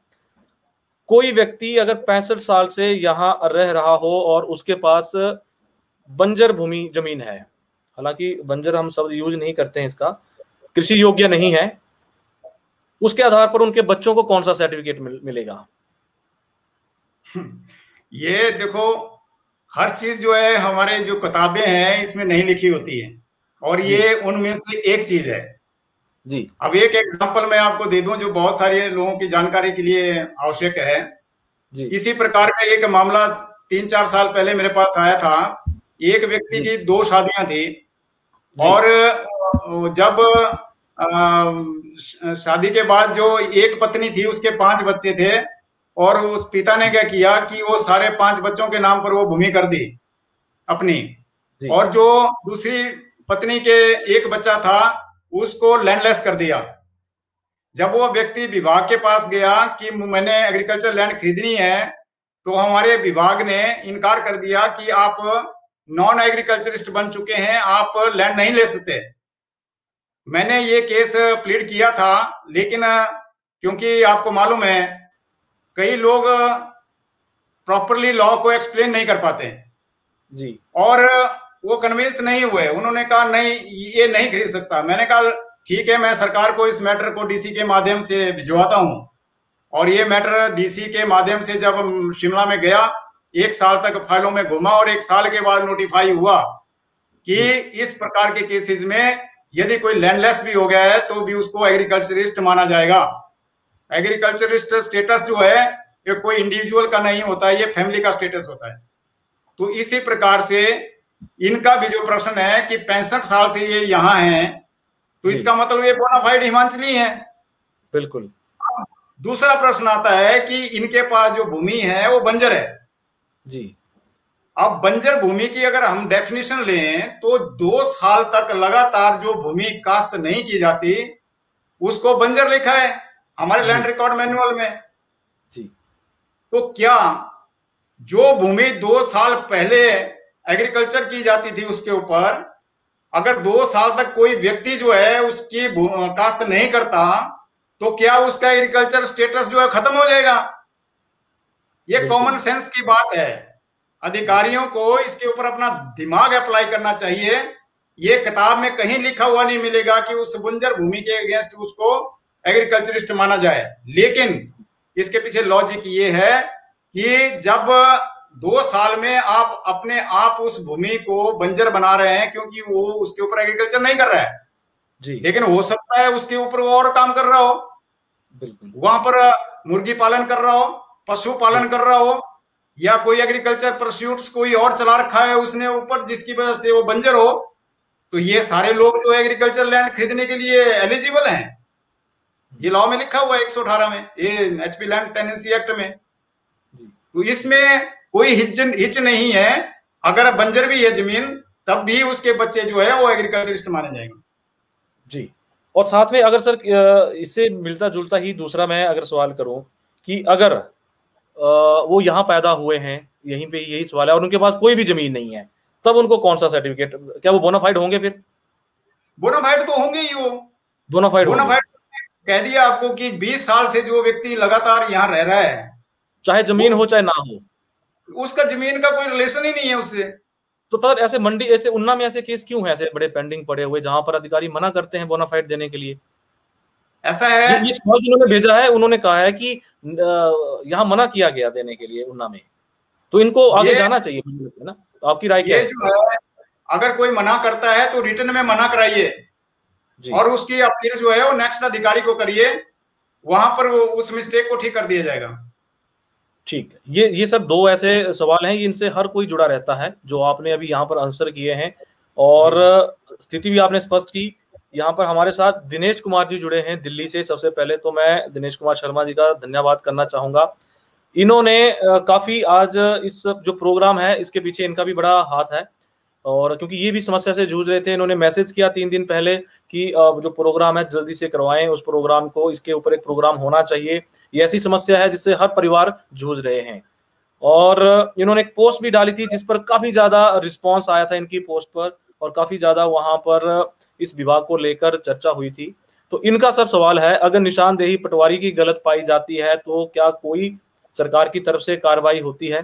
कोई व्यक्ति अगर 65 साल से यहाँ रह रहा हो और उसके पास बंजर भूमि जमीन है, हालांकि बंजर हम सब यूज नहीं करते हैं, इसका कृषि योग्य नहीं है, उसके आधार पर उनके बच्चों को कौन सा सर्टिफिकेट मिलेगा? ये देखो, हर चीज जो है हमारे जो किताबें हैं इसमें नहीं लिखी होती है, और ये उनमें से एक चीज है जी। अब एक एग्जांपल मैं आपको दे दूं जो बहुत सारे लोगों की जानकारी के लिए आवश्यक है जी। इसी प्रकार का एक मामला 3-4 साल पहले मेरे पास आया था। एक व्यक्ति की 2 शादियां थी, और जब शादी के बाद जो एक पत्नी थी उसके 5 बच्चे थे, और उस पिता ने क्या किया कि वो सारे 5 बच्चों के नाम पर वो भूमि कर दी अपनी, और जो दूसरी पत्नी के एक बच्चा था उसको लैंडलेस कर दिया। जब वो व्यक्ति विभाग के पास गया कि मैंने एग्रीकल्चर लैंड खरीदनी है, तो हमारे विभाग ने इनकार कर दिया कि आप नॉन एग्रीकल्चरिस्ट बन चुके हैं, आप लैंड नहीं ले सकते। मैंने ये केस प्लीड किया था, लेकिन क्योंकि आपको मालूम है कई लोग प्रॉपरली लॉ को एक्सप्लेन नहीं कर पाते जी, और वो कन्विंस नहीं हुए, उन्होंने कहा नहीं ये नहीं खरीद सकता। मैंने कहा ठीक है, मैं सरकार को इस मैटर को डीसी के माध्यम से भिजवाता हूं, और ये मैटर डीसी के माध्यम से जब शिमला में गया, 1 साल तक फाइलों में घुमा, और 1 साल के बाद नोटिफाई हुआ कि इस प्रकार के केसेस में यदि कोई लैंडलेस भी हो गया है तो भी उसको एग्रीकल्चरिस्ट माना जाएगा। एग्रीकल्चरिस्ट स्टेटस जो है ये कोई इंडिविजुअल का नहीं होता है, ये फैमिली का स्टेटस होता है। तो इसी प्रकार से इनका भी जो प्रश्न है कि 65 साल से ये यहाँ हैं, तो इसका मतलब ये बोनाफाइड हिमाचली हैं। बिल्कुल। दूसरा प्रश्न आता है कि इनके पास जो भूमि है वो बंजर है जी। अब बंजर भूमि की अगर हम डेफिनेशन लें तो 2 साल तक लगातार जो भूमि कास्त नहीं की जाती उसको बंजर लिखा है हमारे लैंड रिकॉर्ड मैनुअल में। जी। तो क्या जो भूमि 2 साल पहले एग्रीकल्चर की जाती थी उसके ऊपर अगर 2 साल तक कोई व्यक्ति जो है उसकी कास्त नहीं करता तो क्या उसका एग्रीकल्चर स्टेटस जो है खत्म हो जाएगा? ये कॉमन सेंस की बात है। अधिकारियों को इसके ऊपर अपना दिमाग अप्लाई करना चाहिए। ये किताब में कहीं लिखा हुआ नहीं मिलेगा कि उस बंजर भूमि के अगेंस्ट उसको एग्रीकल्चरिस्ट माना जाए, लेकिन इसके पीछे लॉजिक ये है कि जब 2 साल में आप अपने आप उस भूमि को बंजर बना रहे हैं क्योंकि वो उसके ऊपर एग्रीकल्चर नहीं कर रहा है जी, लेकिन हो सकता है उसके ऊपर वो और काम कर रहा हो, बिल्कुल वहां पर मुर्गी पालन कर रहा हो, पशु पालन कर रहा हो, या कोई एग्रीकल्चर परस्यूट्स कोई और चला रखा है उसने ऊपर जिसकी वजह से वो बंजर हो। तो ये सारे लोग जो एग्रीकल्चर लैंड खरीदने के लिए एलिजिबल हैं, ये लॉ में लिखा हुआ है 118 में, ये एचपी लैंड टेनेंसी एक्ट में। तो इसमें कोई हिच नहीं है। अगर बंजर भी है जमीन तब भी उसके बच्चे जो है वो एग्रीकल्चरिस्ट माने जाएंगे जी। और साथ में अगर सर इससे मिलता जुलता ही दूसरा मैं अगर सवाल करूं कि अगर वो यहाँ पैदा हुए हैं, यहीं पे यही सवाल है, और उनके पास कोई भी जमीन नहीं है, तब उनको कौन सा सर्टिफिकेट, क्या वो बोनाफाइड होंगे? फिर बोनाफाइड तो होंगे ही, वो बोनाफाइड कह दिया आपको कि 20 साल से जो व्यक्ति लगातार यहाँ रह रहा है, चाहे जमीन हो चाहे ना हो, उसका जमीन का कोई रिलेशन ही नहीं है उससे। तो पर ऐसे मंडी, ऐसे उन्ना में ऐसे केस क्यों है, ऐसे बड़े पेंडिंग पड़े हुए जहां पर अधिकारी मना करते हैं बोनाफाइड देने के लिए? ऐसा है, ये सवाल जिन्होंने भेजा है उन्होंने कहा है कि यहाँ मना किया गया देने के लिए उन्ना में, तो इनको आगे जाना चाहिए, है ना? तो आपकी राय क्या है? जो है अगर कोई मना करता है तो रिटर्न में मना कराइए और उसकी अपील जो है वो नेक्स्ट अधिकारी को करिए, वहां पर वो उस मिस्टेक को ठीक कर दिया जाएगा। ठीक है, ये सब दो ऐसे सवाल हैं, इनसे हर कोई जुड़ा रहता है जो आपने अभी यहाँ पर आंसर किए हैं, और स्थिति भी आपने स्पष्ट की। यहाँ पर हमारे साथ दिनेश कुमार जी जुड़े हैं दिल्ली से। सबसे पहले तो मैं दिनेश कुमार शर्मा जी का धन्यवाद करना चाहूंगा। इन्होंने काफी आज इस जो प्रोग्राम है इसके पीछे इनका भी बड़ा हाथ है, और क्योंकि ये भी समस्या से जूझ रहे थे, इन्होंने मैसेज किया 3 दिन पहले कि जो प्रोग्राम है जल्दी से करवाएं उस प्रोग्राम को, इसके ऊपर एक प्रोग्राम होना चाहिए। ये ऐसी समस्या है जिससे हर परिवार जूझ रहे हैं। और इन्होंने एक पोस्ट भी डाली थी जिस पर काफी ज्यादा रिस्पॉन्स आया था इनकी पोस्ट पर, और काफी ज्यादा वहां पर इस विभाग को लेकर चर्चा हुई थी। तो इनका सर सवाल है, अगर निशानदेही पटवारी की गलत पाई जाती है तो क्या कोई सरकार की तरफ से कार्रवाई होती है?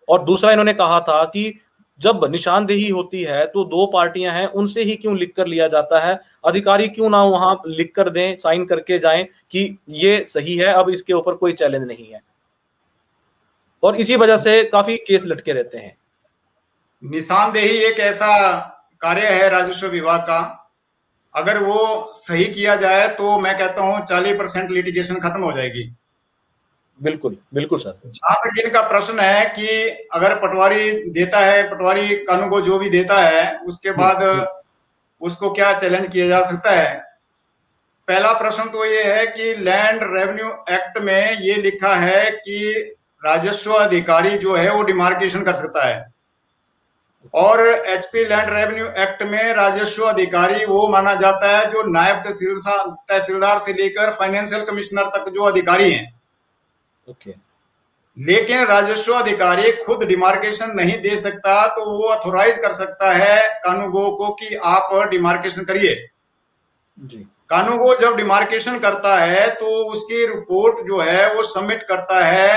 और दूसरा इन्होंने कहा था कि जब निशानदेही होती है तो 2 पार्टियां हैं, उनसे ही क्यों लिख कर लिया जाता है? अधिकारी क्यों ना वहां लिख कर दें, साइन करके जाएं कि ये सही है, अब इसके ऊपर कोई चैलेंज नहीं है। और इसी वजह से काफी केस लटके रहते हैं। निशानदेही एक ऐसा कार्य है राजस्व विभाग का, अगर वो सही किया जाए तो मैं कहता हूं 40% लिटिगेशन खत्म हो जाएगी। बिल्कुल बिल्कुल सर। जहां तक इनका प्रश्न है कि अगर पटवारी देता है, पटवारी कानून को जो भी देता है उसके बाद उसको क्या चैलेंज किया जा सकता है? पहला प्रश्न तो ये है कि लैंड रेवेन्यू एक्ट में ये लिखा है कि राजस्व अधिकारी जो है वो डिमार्केशन कर सकता है, और एचपी लैंड रेवेन्यू एक्ट में राजस्व अधिकारी वो माना जाता है जो नायब तहसीलदार से लेकर फाइनेंशियल कमिश्नर तक जो अधिकारी हैं। ओके। लेकिन राजस्व अधिकारी खुद डिमार्केशन नहीं दे सकता, तो वो अथोराइज कर सकता है कानूगो को कि आप डिमार्केशन करिए। जी। कानूगो जब डिमार्केशन करता है तो उसकी रिपोर्ट जो है वो सबमिट करता है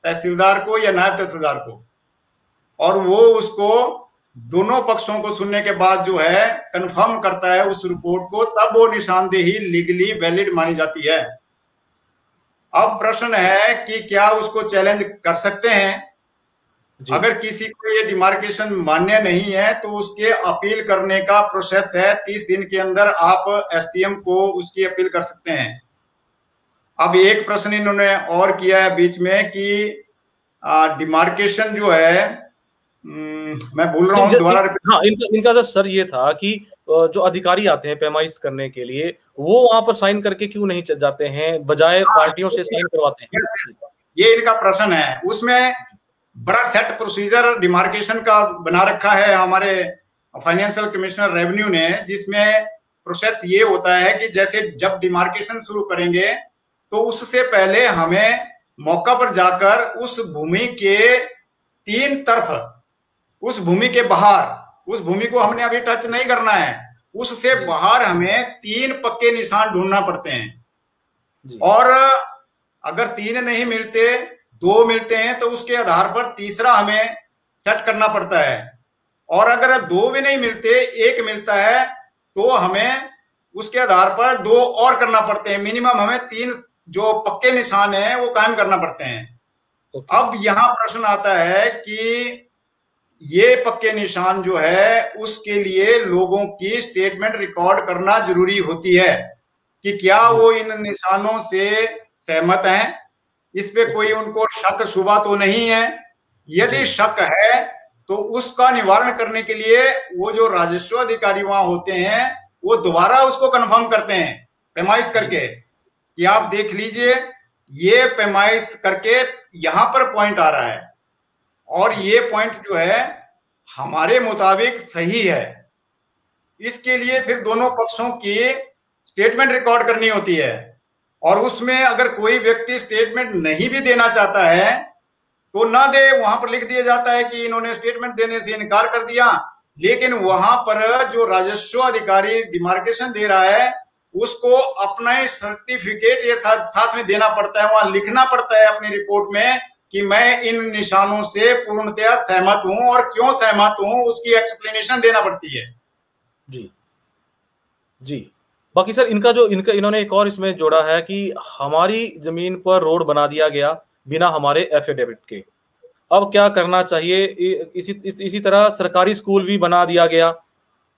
तहसीलदार को या नायब तहसीलदार को, और वो उसको दोनों पक्षों को सुनने के बाद जो है कंफर्म करता है उस रिपोर्ट को, तब वो निशानदेही लीगली वैलिड मानी जाती है। अब प्रश्न है कि क्या उसको चैलेंज कर सकते हैं? अगर किसी को ये डिमार्केशन मान्य नहीं है तो उसके अपील करने का प्रोसेस है, 30 दिन के अंदर आप एसडीएम को उसकी अपील कर सकते हैं। अब एक प्रश्न इन्होंने और किया है बीच में कि डिमार्केशन जो है, मैं बोल रहा हूँ दोबारा। हाँ, इनका सर ये था कि जो अधिकारी आते हैं पैमाइश करने के लिए, वो वहां पर साइन करके क्यों नहीं जाते हैं, बजाय पार्टियों से साइन करवाते हैं? ये इनका प्रश्न है। उसमें बड़ा सेट प्रोसीजर डिमार्केशन का बना रखा है हमारे फाइनेंशियल कमिश्नर रेवेन्यू ने, जिसमें प्रोसेस ये होता है कि जैसे जब डिमार्केशन शुरू करेंगे तो उससे पहले हमें मौका पर जाकर उस भूमि के 3 तरफ, उस भूमि के बाहर, उस भूमि को हमने अभी टच नहीं करना है, उससे बाहर हमें 3 पक्के निशान ढूंढना पड़ते हैं। और अगर 3 नहीं मिलते, 2 मिलते हैं, तो उसके आधार पर तीसरा हमें सेट करना पड़ता है। और अगर 2 भी नहीं मिलते, 1 मिलता है, तो हमें उसके आधार पर 2 और करना पड़ते हैं। मिनिमम हमें 3 जो पक्के निशान है वो कायम करना पड़ते हैं। अब यहां प्रश्न आता है कि ये पक्के निशान जो है उसके लिए लोगों की स्टेटमेंट रिकॉर्ड करना जरूरी होती है कि क्या वो इन निशानों से सहमत हैं, इस पे कोई उनको शक शुबा तो नहीं है। यदि शक है तो उसका निवारण करने के लिए वो जो राजस्व अधिकारी वहां होते हैं वो दोबारा उसको कंफर्म करते हैं पैमाइश करके कि आप देख लीजिए ये पैमाइश करके यहां पर पॉइंट आ रहा है और ये पॉइंट जो है हमारे मुताबिक सही है। इसके लिए फिर दोनों पक्षों की स्टेटमेंट रिकॉर्ड करनी होती है, और उसमें अगर कोई व्यक्ति स्टेटमेंट नहीं भी देना चाहता है तो ना दे, वहां पर लिख दिया जाता है कि इन्होंने स्टेटमेंट देने से इनकार कर दिया। लेकिन वहां पर जो राजस्व अधिकारी डिमार्केशन दे रहा है उसको अपना ही सर्टिफिकेट ये साथ में देना पड़ता है, वहां लिखना पड़ता है अपनी रिपोर्ट में कि मैं इन निशानों से पूर्णतया सहमत हूं, और क्यों सहमत हूं उसकी एक्सप्लेनेशन देना पड़ती है। जी जी। बाकी सर इन्होंने एक और इसमें जोड़ा है कि हमारी जमीन पर रोड बना दिया गया बिना हमारे एफिडेविट के, अब क्या करना चाहिए? इसी तरह सरकारी स्कूल भी बना दिया गया,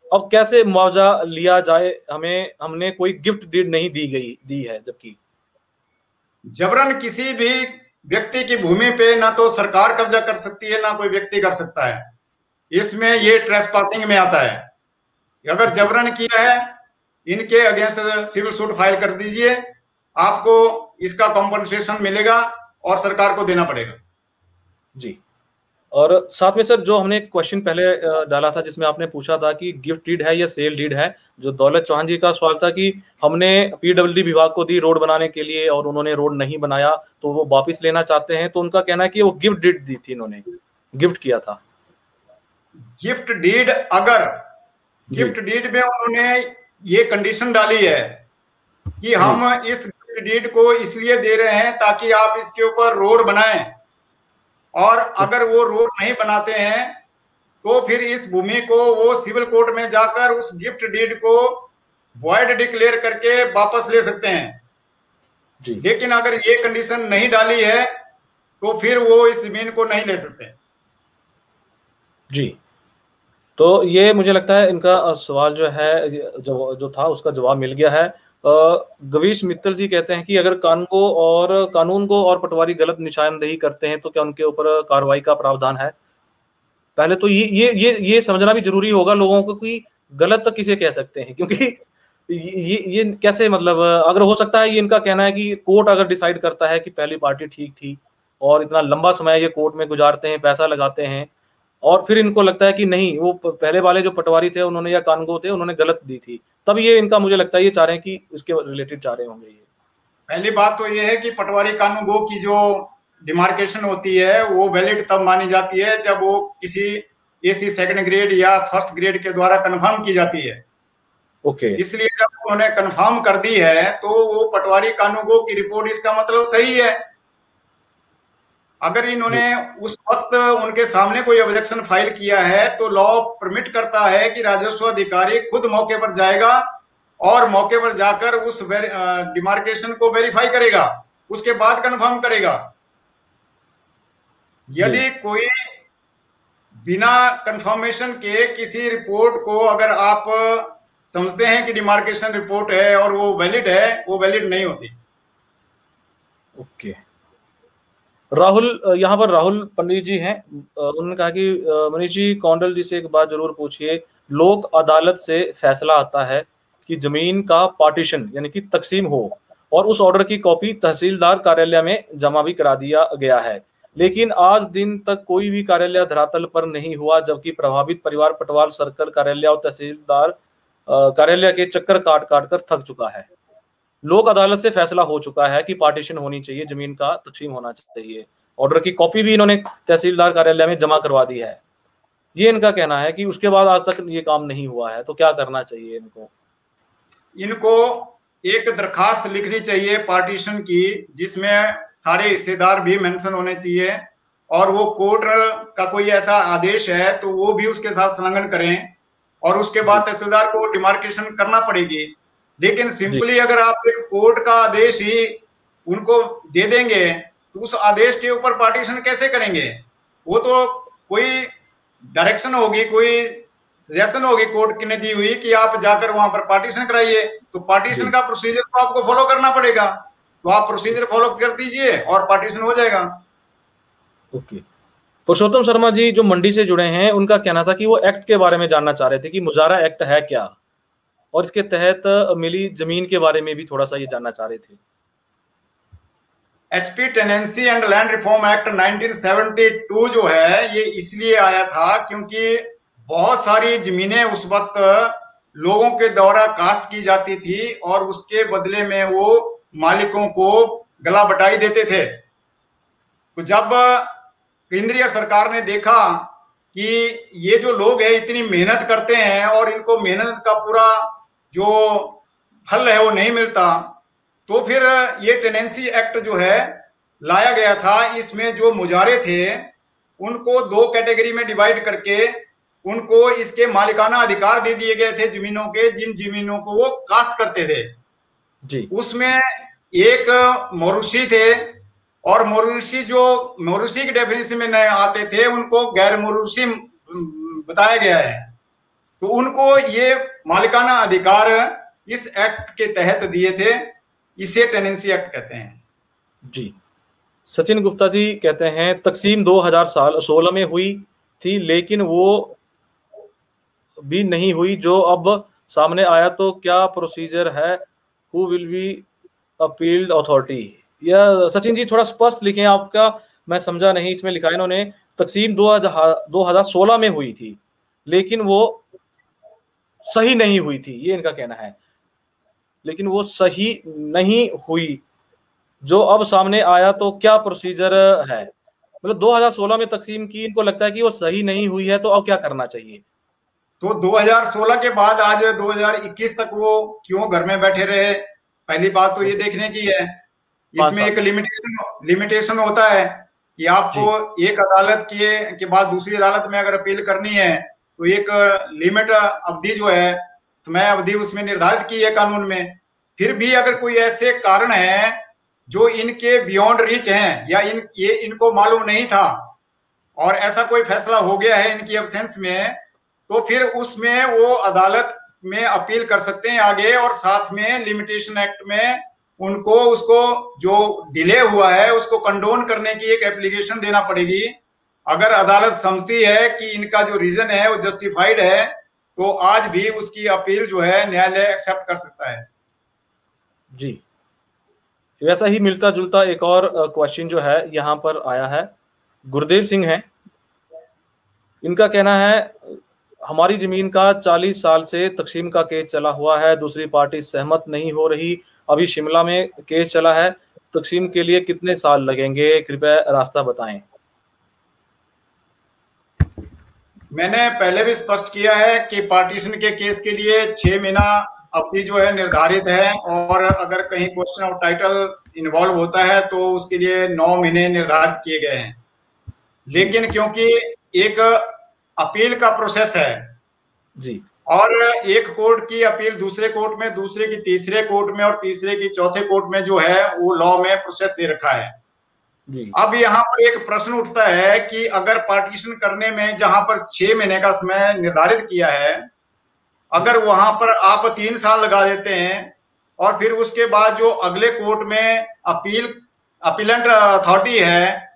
अब कैसे मुआवजा लिया जाए? हमने कोई गिफ्ट डीड नहीं दी है, जबकि जबरन किसी भी व्यक्ति की भूमि पे ना तो सरकार कब्जा कर सकती है, ना कोई व्यक्ति कर सकता है। इसमें ये ट्रेसपासिंग में आता है। अगर जबरन किया है, इनके अगेंस्ट सिविल सूट फाइल कर दीजिए, आपको इसका कॉम्पनसेशन मिलेगा और सरकार को देना पड़ेगा। जी। और साथ में सर, जो हमने एक क्वेश्चन पहले डाला था जिसमें आपने पूछा था कि गिफ्ट डीड है या सेल डीड है, जो दौलत चौहान जी का सवाल था कि हमने पीडब्ल्यूडी विभाग को दी रोड बनाने के लिए और उन्होंने रोड नहीं बनाया तो वो वापस लेना चाहते हैं, तो उनका कहना है कि वो गिफ्ट डीड दी थी, इन्होंने गिफ्ट किया था। गिफ्ट डीड, अगर गिफ्ट डीड में उन्होंने ये कंडीशन डाली है कि हम इस गिफ्ट डीड को इसलिए दे रहे हैं ताकि आप इसके ऊपर रोड बनाएं, और अगर वो रोड नहीं बनाते हैं तो फिर इस भूमि को वो सिविल कोर्ट में जाकर उस गिफ्ट डीड को वॉइड डिक्लेयर करके वापस ले सकते हैं जी। लेकिन अगर ये कंडीशन नहीं डाली है तो फिर वो इस जमीन को नहीं ले सकते। जी, तो ये मुझे लगता है इनका सवाल जो है जो था उसका जवाब मिल गया है। गवीश मित्तल जी कहते हैं कि अगर कानून को और पटवारी गलत निशानदेही करते हैं तो क्या उनके ऊपर कार्रवाई का प्रावधान है? पहले तो ये समझना भी जरूरी होगा लोगों को कि गलत किसे कह सकते हैं, क्योंकि ये कैसे, मतलब अगर हो सकता है, ये इनका कहना है कि कोर्ट अगर डिसाइड करता है कि पहली पार्टी ठीक थी और इतना लंबा समय ये कोर्ट में गुजारते हैं, पैसा लगाते हैं, और फिर इनको लगता है कि नहीं, वो पहले वाले जो पटवारी थे उन्होंने या कानूनगो थे उन्होंने गलत दी थी, तब ये इनका मुझे लगता है ये चाह रहे हैं कि इसके रिलेटेड चाह रहे होंगे। ये पहली बात तो ये है कि पटवारी कानूनगो की जो डिमार्केशन होती है वो वैलिड तब मानी जाती है जब वो किसी एसी सेकंड ग्रेड या फर्स्ट ग्रेड के द्वारा कंफर्म की जाती है। ओके। इसलिए जब उन्होंने कंफर्म कर दी है तो वो पटवारी कानूनगो की रिपोर्ट इसका मतलब सही है। अगर इन्होंने उस वक्त उनके सामने कोई ऑब्जेक्शन फाइल किया है तो लॉ परमिट करता है कि राजस्व अधिकारी खुद मौके पर जाएगा और मौके पर जाकर उस डिमार्केशन को वेरीफाई करेगा, उसके बाद कंफर्म करेगा। यदि कोई बिना कंफर्मेशन के किसी रिपोर्ट को अगर आप समझते हैं कि डिमार्केशन रिपोर्ट है और वो वैलिड है, वो वैलिड नहीं होती। ओके। यहाँ पर राहुल पंडित जी हैं, उन्होंने कहा कि मनीष जी, कौंडल जी से एक बात जरूर पूछिए, लोक अदालत से फैसला आता है कि जमीन का पार्टीशन यानी कि तकसीम हो और उस ऑर्डर की कॉपी तहसीलदार कार्यालय में जमा भी करा दिया गया है, लेकिन आज दिन तक कोई भी कार्यालय धरातल पर नहीं हुआ, जबकि प्रभावित परिवार पटवार सर्कल कार्यालय और तहसीलदार कार्यालय के चक्कर काट काट कर थक चुका है। लोक अदालत से फैसला हो चुका है कि पार्टीशन होनी चाहिए, जमीन का तकसीम होना चाहिए, ऑर्डर की कॉपी भी इन्होंने तहसीलदार कार्यालय में जमा करवा दी है। ये इनका कहना है कि उसके बाद आज तक ये काम नहीं हुआ है, तो क्या करना चाहिए इनको एक दरखास्त लिखनी चाहिए पार्टीशन की, जिसमें सारे हिस्सेदार भी मेंशन होने चाहिए, और वो कोर्ट का कोई ऐसा आदेश है तो वो भी उसके साथ संलग्न करें, और उसके बाद तहसीलदार को डिमार्केशन करना पड़ेगी। लेकिन सिंपली अगर आप एक कोर्ट का आदेश ही उनको दे देंगे तो उस आदेश के ऊपर पार्टीशन कैसे करेंगे? वो तो कोई डायरेक्शन होगी, कोई सजेशन होगी कोर्ट ने दी हुई कि आप जाकर वहां पर पार्टीशन कराइए, तो पार्टीशन का प्रोसीजर तो आपको फॉलो करना पड़ेगा, तो आप प्रोसीजर फॉलो कर दीजिए और पार्टीशन हो जाएगा। ओके। पुरुषोत्तम शर्मा जी जो मंडी से जुड़े हैं, उनका कहना था कि वो एक्ट के बारे में जानना चाह रहे थे कि मुजारा एक्ट है क्या, और इसके तहत मिली जमीन के बारे में भी थोड़ा सा ये जानना चाह रहे थे। HP tenancy and land reform act 1972 जो है ये इसलिए आया था क्योंकि बहुत सारी जमीनें उस वक्त लोगों के द्वारा कास्ट की जाती थी और उसके बदले में वो मालिकों को गला बटाई देते थे। तो जब केंद्रीय सरकार ने देखा कि ये जो लोग हैं इतनी मेहनत करते हैं और इनको मेहनत का पूरा जो फल है वो नहीं मिलता, तो फिर ये टेनेंसी एक्ट जो है लाया गया था। इसमें जो मुजारे थे उनको 2 कैटेगरी में डिवाइड करके उनको इसके मालिकाना अधिकार दे दिए गए थे जमीनों के, जिन जमीनों को वो कास्ट करते थे जी। उसमें एक मौरूसी थे, और मौरूसी की डेफिनेशन में नहीं आते थे उनको गैर मौरूसी बताया गया है। तो उनको ये मालिकाना अधिकार इस एक्ट के तहत दिए थे, इसे टेनेंसी एक्ट कहते हैं। जी, सचिन गुप्ता जी कहते हैं तकसीम 2016 में हुई थी, लेकिन वो भी नहीं हुई जो अब सामने आया, तो क्या प्रोसीजर है? Who will be appealed authority? या सचिन जी थोड़ा स्पष्ट लिखें आपका, मैं समझा नहीं। इसमें लिखा है इन्होंने तकसीम 2016 में हुई थी, लेकिन वो सही नहीं हुई थी, ये इनका कहना है। लेकिन वो सही नहीं हुई जो अब सामने आया, तो क्या प्रोसीजर है? मतलब 2016 में तकसीम की, इनको लगता है कि वो सही नहीं हुई है, तो अब क्या करना चाहिए? तो 2016 के बाद आज 2021 तक वो क्यों घर में बैठे रहे? पहली बात तो ये देखने की है। इसमें एक लिमिटेशन होता है कि आपको एक अदालत के बाद दूसरी अदालत में अगर अपील करनी है तो एक लिमिट अवधि जो है, समय अवधि उसमें निर्धारित की है कानून में। फिर भी अगर कोई ऐसे कारण है जो इनके बियॉन्ड रीच हैं या ये इनको मालूम नहीं था और ऐसा कोई फैसला हो गया है इनकी एब्सेंस में, तो फिर उसमें वो अदालत में अपील कर सकते हैं आगे, और साथ में लिमिटेशन एक्ट में उनको उसको जो डिले हुआ है उसको कंडोन करने की एक एप्लीकेशन देना पड़ेगी। अगर अदालत समझती है कि इनका जो रीजन है वो जस्टिफाइड है, तो आज भी उसकी अपील जो है न्यायालय एक्सेप्ट कर सकता है। जी, वैसा ही मिलता जुलता एक और क्वेश्चन जो है यहाँ पर आया है, गुरदेव सिंह है। इनका कहना है हमारी जमीन का 40 साल से तकसीम का केस चला हुआ है, दूसरी पार्टी सहमत नहीं हो रही। अभी शिमला में केस चला है, तकसीम के लिए कितने साल लगेंगे? कृपया रास्ता बताएं। मैंने पहले भी स्पष्ट किया है कि पार्टीशन के केस के लिए 6 महीना अवधि जो है निर्धारित है, और अगर कहीं क्वेश्चन ऑफ टाइटल इन्वॉल्व होता है तो उसके लिए 9 महीने निर्धारित किए गए हैं। लेकिन क्योंकि एक अपील का प्रोसेस है जी, और एक कोर्ट की अपील दूसरे कोर्ट में, दूसरे की तीसरे कोर्ट में और तीसरे की चौथे कोर्ट में जो है वो लॉ में प्रोसेस दे रखा है जी। अब यहाँ पर एक प्रश्न उठता है कि अगर पार्टीशन करने में जहां पर 6 महीने का समय निर्धारित किया है, अगर वहां पर आप 3 साल लगा देते हैं और फिर उसके बाद जो अगले कोर्ट में अपीलेंट अथॉरिटी है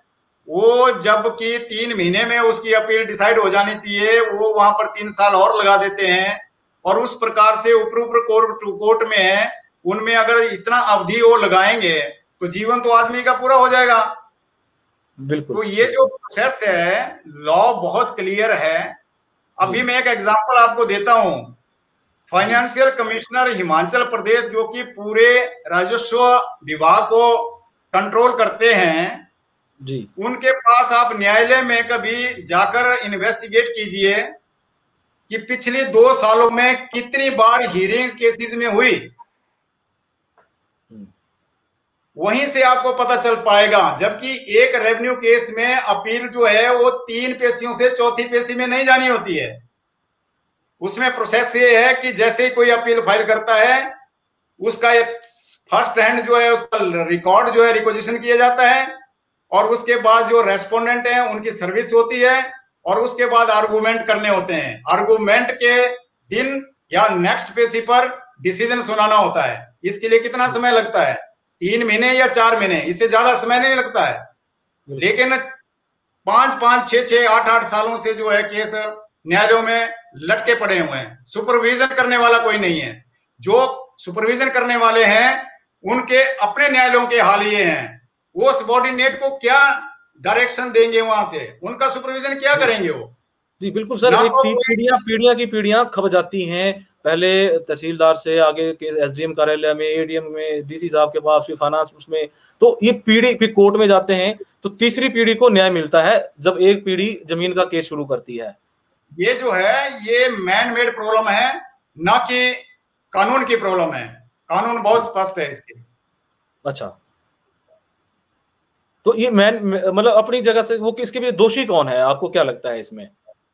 वो जबकि 3 महीने में उसकी अपील डिसाइड हो जानी चाहिए, वो वहां पर 3 साल और लगा देते हैं, और उस प्रकार से ऊपर कोर्ट में है उनमें अगर इतना अवधि वो लगाएंगे तो जीवन तो आदमी का पूरा हो जाएगा। बिल्कुल। तो ये जो प्रोसेस है लॉ बहुत क्लियर है। अभी मैं एक एग्जांपल आपको देता हूं। फाइनेंशियल कमिश्नर हिमाचल प्रदेश जो कि पूरे राजस्व विभाग को कंट्रोल करते हैं जी, उनके पास आप न्यायालय में कभी जाकर इन्वेस्टिगेट कीजिए कि पिछले 2 सालों में कितनी बार हियरिंग केसेस में हुई, वहीं से आपको पता चल पाएगा। जबकि एक रेवेन्यू केस में अपील जो है वो 3 पेशियों से चौथी पेशी में नहीं जानी होती है। उसमें प्रोसेस ये है कि जैसे कोई अपील फाइल करता है उसका फर्स्ट हैंड जो है उसका रिकॉर्ड जो है रिक्वेजिशन किया जाता है, और उसके बाद जो रेस्पोंडेंट हैं उनकी सर्विस होती है, और उसके बाद आर्गुमेंट करने होते हैं। आर्गुमेंट के दिन या नेक्स्ट पेशी पर डिसीजन सुनाना होता है। इसके लिए कितना समय लगता है? 3 महीने या 4 महीने, इससे ज्यादा समय नहीं लगता है। लेकिन 5-5, 6-6, 8-8 सालों से जो है केस न्यायालयों में लटके पड़े हुए हैं। सुपरविजन करने वाला कोई नहीं है। जो सुपरविजन करने वाले हैं उनके अपने न्यायालयों के हाल ये हैं, वो सबॉर्डिनेट को क्या डायरेक्शन देंगे, वहां से उनका सुपरविजन क्या करेंगे वो? जी बिल्कुल सर, एक पीढ़ियां की पीढ़ियां खप जाती हैं, पहले तहसीलदार से आगे के एसडीएम कार्यालय में, एडीएम में, डीसी साहब के पास, फिर फाइनेंस उसमें, तो ये पीढ़ी फिर कोर्ट में जाते हैं, तो तीसरी पीढ़ी को न्याय मिलता है जब एक पीढ़ी जमीन का केस शुरू करती है। ये जो है ये मैन मेड प्रॉब्लम है, ना कि कानून की प्रॉब्लम है। कानून बहुत स्पष्ट है इसके। अच्छा, तो ये मैन मतलब अपनी जगह से वो किसके भी दोषी कौन है, आपको क्या लगता है इसमें?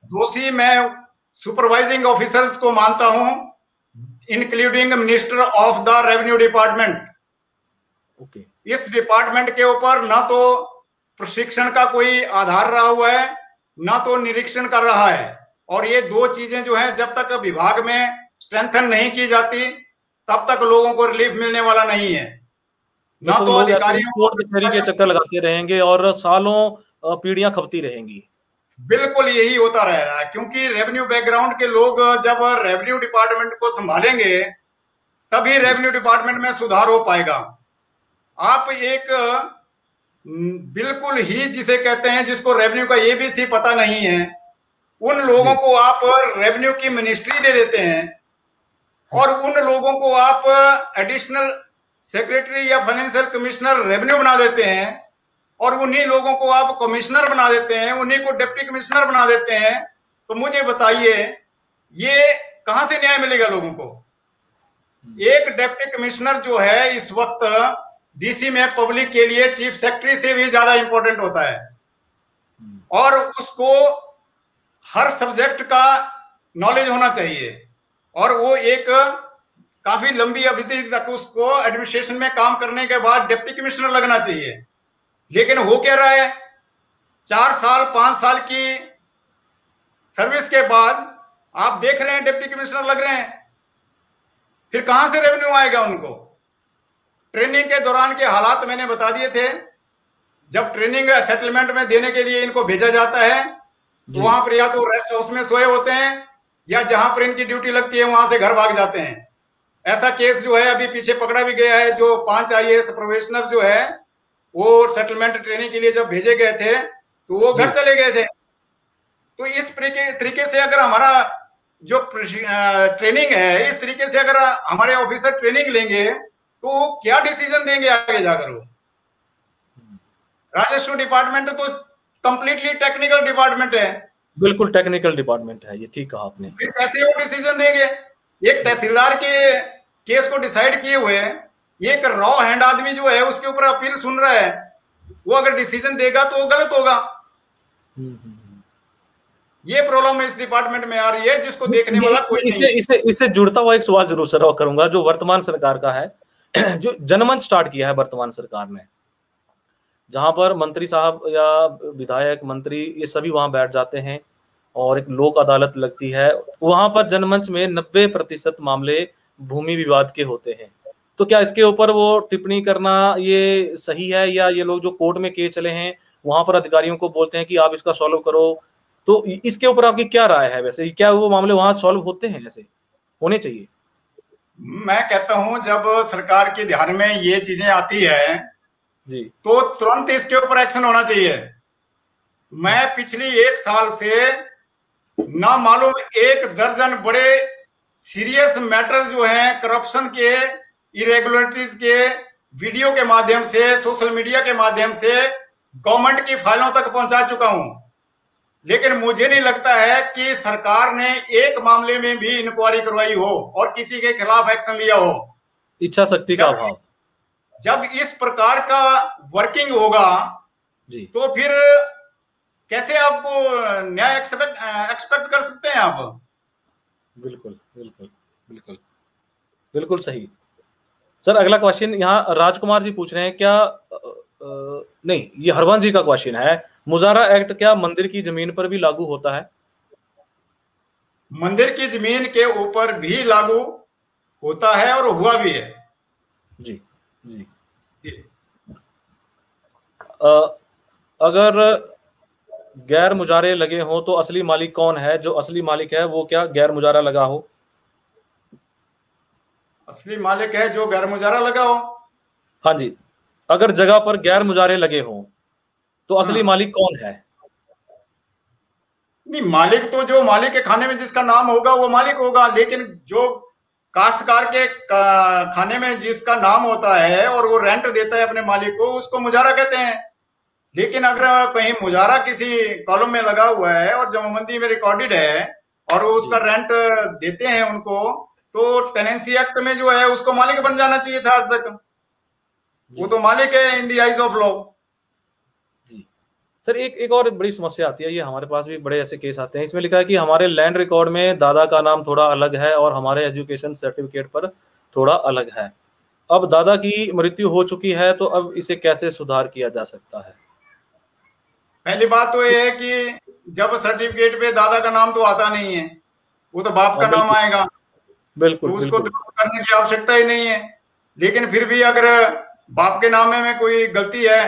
दोषी मैं सुपरवाइजिंग ऑफिसर्स को मानता हूं, including minister of the revenue department. Okay, इस डिपार्टमेंट के ऊपर ना तो प्रशिक्षण का कोई आधार रहा हुआ है, ना तो निरीक्षण कर रहा है, और ये 2 चीजें जो है जब तक विभाग में स्ट्रेंथन नहीं की जाती तब तक लोगों को रिलीफ मिलने वाला नहीं है। ना तो लोग ऐसे ही अधिकारियों कोर्ट कचहरी के चक्कर लगाते रहेंगे और सालों पीढ़ियां खपती रहेंगी। बिल्कुल यही होता रह रहा है, क्योंकि रेवेन्यू बैकग्राउंड के लोग जब रेवेन्यू डिपार्टमेंट को संभालेंगे तभी रेवेन्यू डिपार्टमेंट में सुधार हो पाएगा। आप एक बिल्कुल ही जिसे कहते हैं, जिसको रेवेन्यू का एबीसी पता नहीं है, उन लोगों को आप रेवेन्यू की मिनिस्ट्री दे देते हैं और उन लोगों को आप एडिशनल सेक्रेटरी या फाइनेंशियल कमिश्नर रेवेन्यू बना देते हैं और उन्हीं लोगों को आप कमिश्नर बना देते हैं, उन्हीं को डिप्टी कमिश्नर बना देते हैं। तो मुझे बताइए ये कहां से न्याय मिलेगा लोगों को? एक डिप्टी कमिश्नर जो है इस वक्त डीसी में पब्लिक के लिए चीफ सेक्रेटरी से भी ज्यादा इंपॉर्टेंट होता है और उसको हर सब्जेक्ट का नॉलेज होना चाहिए और वो एक काफी लंबी अवधि तक उसको एडमिनिस्ट्रेशन में काम करने के बाद डिप्टी कमिश्नर लगना चाहिए। लेकिन हो क्या रहा है, 4 साल 5 साल की सर्विस के बाद आप देख रहे हैं डिप्टी कमिश्नर लग रहे हैं, फिर कहां से रेवेन्यू आएगा उनको? ट्रेनिंग के दौरान के हालात मैंने बता दिए थे। जब ट्रेनिंग सेटलमेंट में देने के लिए इनको भेजा जाता है तो वहां पर या तो रेस्ट हाउस में सोए होते हैं या जहां पर इनकी ड्यूटी लगती है वहां से घर भाग जाते हैं। ऐसा केस जो है अभी पीछे पकड़ा भी गया है, जो 5 IAS प्रोबेशनर जो है वो सेटलमेंट ट्रेनिंग के लिए जब भेजे गए थे तो वो घर चले गए थे। तो इस तरीके से अगर हमारा जो ट्रेनिंग है, इस तरीके से अगर हमारे ऑफिसर ट्रेनिंग लेंगे तो क्या डिसीजन देंगे आगे जाकर? वो राजस्व डिपार्टमेंट तो कंप्लीटली टेक्निकल डिपार्टमेंट है। बिल्कुल टेक्निकल डिपार्टमेंट है, ये ठीक कहा आपने। फिर कैसे वो डिसीजन देंगे? एक तहसीलदार के केस को डिसाइड किए हुए एक रॉ हैंड आदमी जो है उसके ऊपर अपील सुन रहा है, वो अगर डिसीजन देगा तो वो गलत होगा। ये प्रॉब्लम इस डिपार्टमेंट में आ रही है जिसको देखने वाला कोई नहीं। इससे जुड़ता हुआ एक सवाल जरूर सर करूंगा जो वर्तमान सरकार का है, जो जनमंच स्टार्ट किया है वर्तमान सरकार ने, जहां पर मंत्री साहब या विधायक मंत्री ये सभी वहां बैठ जाते हैं और एक लोक अदालत लगती है। वहां पर जनमंच में 90% मामले भूमि विवाद के होते हैं। तो क्या इसके ऊपर वो टिप्पणी करना ये सही है, या ये लोग जो कोर्ट में केस चले हैं वहां पर अधिकारियों को बोलते हैं कि आप इसका सॉल्व करो, तो इसके ऊपर आपकी क्या राय है? वैसे क्या वो मामले वहां सॉल्व होते हैं, ऐसे होने चाहिए? मैं कहता हूं जब सरकार के ध्यान में ये चीजें आती है जी तो तुरंत इसके ऊपर एक्शन होना चाहिए। मैं पिछली 1 साल से ना मालूम 1 दर्जन बड़े सीरियस मैटर जो हैं करप्शन के, इरेगुलरिटीज के वीडियो के माध्यम से, सोशल मीडिया के माध्यम से गवर्नमेंट की फाइलों तक पहुंचा चुका हूं, लेकिन मुझे नहीं लगता है कि सरकार ने एक मामले में भी इंक्वायरी करवाई हो और किसी के खिलाफ एक्शन लिया हो। इच्छा शक्ति का अभाव। जब इस प्रकार का वर्किंग होगा जी तो फिर कैसे आपको न्याय एक्सपेक्ट कर सकते हैं आप? बिल्कुल बिल्कुल बिल्कुल बिल्कुल सही। सर अगला क्वेश्चन यहाँ राजकुमार जी पूछ रहे हैं, क्या नहीं ये हरवंश जी का क्वेश्चन है, मुजारा एक्ट क्या मंदिर की जमीन पर भी लागू होता है? मंदिर की जमीन के ऊपर भी लागू होता है और हुआ भी है। जी जी, जी। अगर गैर मुजारे लगे हो तो असली मालिक कौन है? जो असली मालिक है वो क्या गैर मुजारा लगा हो? असली मालिक है जो गैर मुजारा लगा हो। हाँ जी, अगर जगह पर गैर मुजारे लगे हो तो असली मालिक कौन है? नहीं, मालिक तो जो मालिक के खाने में जिसका नाम होगा वो मालिक होगा, लेकिन जो काश्तकार के खाने में जिसका नाम होता है और वो रेंट देता है अपने मालिक को, उसको मुजारा कहते हैं। लेकिन अगर कहीं मुजारा किसी कॉलम में लगा हुआ है और जमाबंदी में रिकॉर्डेड है और वो उसका रेंट देते हैं उनको, तो टेनेंसी एक्ट में जो है उसको मालिक बन जाना चाहिए था आज तक। वो तो मालिक है in the eyes of law. जी सर, एक और बड़ी समस्या आती है, ये हमारे पास भी बड़े ऐसे केस आते हैं। इसमें लिखा है कि हमारे लैंड रिकॉर्ड में दादा का नाम थोड़ा अलग है और हमारे एजुकेशन सर्टिफिकेट पर थोड़ा अलग है। अब दादा की मृत्यु हो चुकी है तो अब इसे कैसे सुधार किया जा सकता है? पहली बात तो ये है कि जब सर्टिफिकेट पे दादा का नाम तो आता नहीं है, वो तो बाप का नाम आएगा। बिल्कुल, तो उसको दुरुस्त करने की आवश्यकता ही नहीं है। लेकिन फिर भी अगर बाप के नाम में कोई गलती है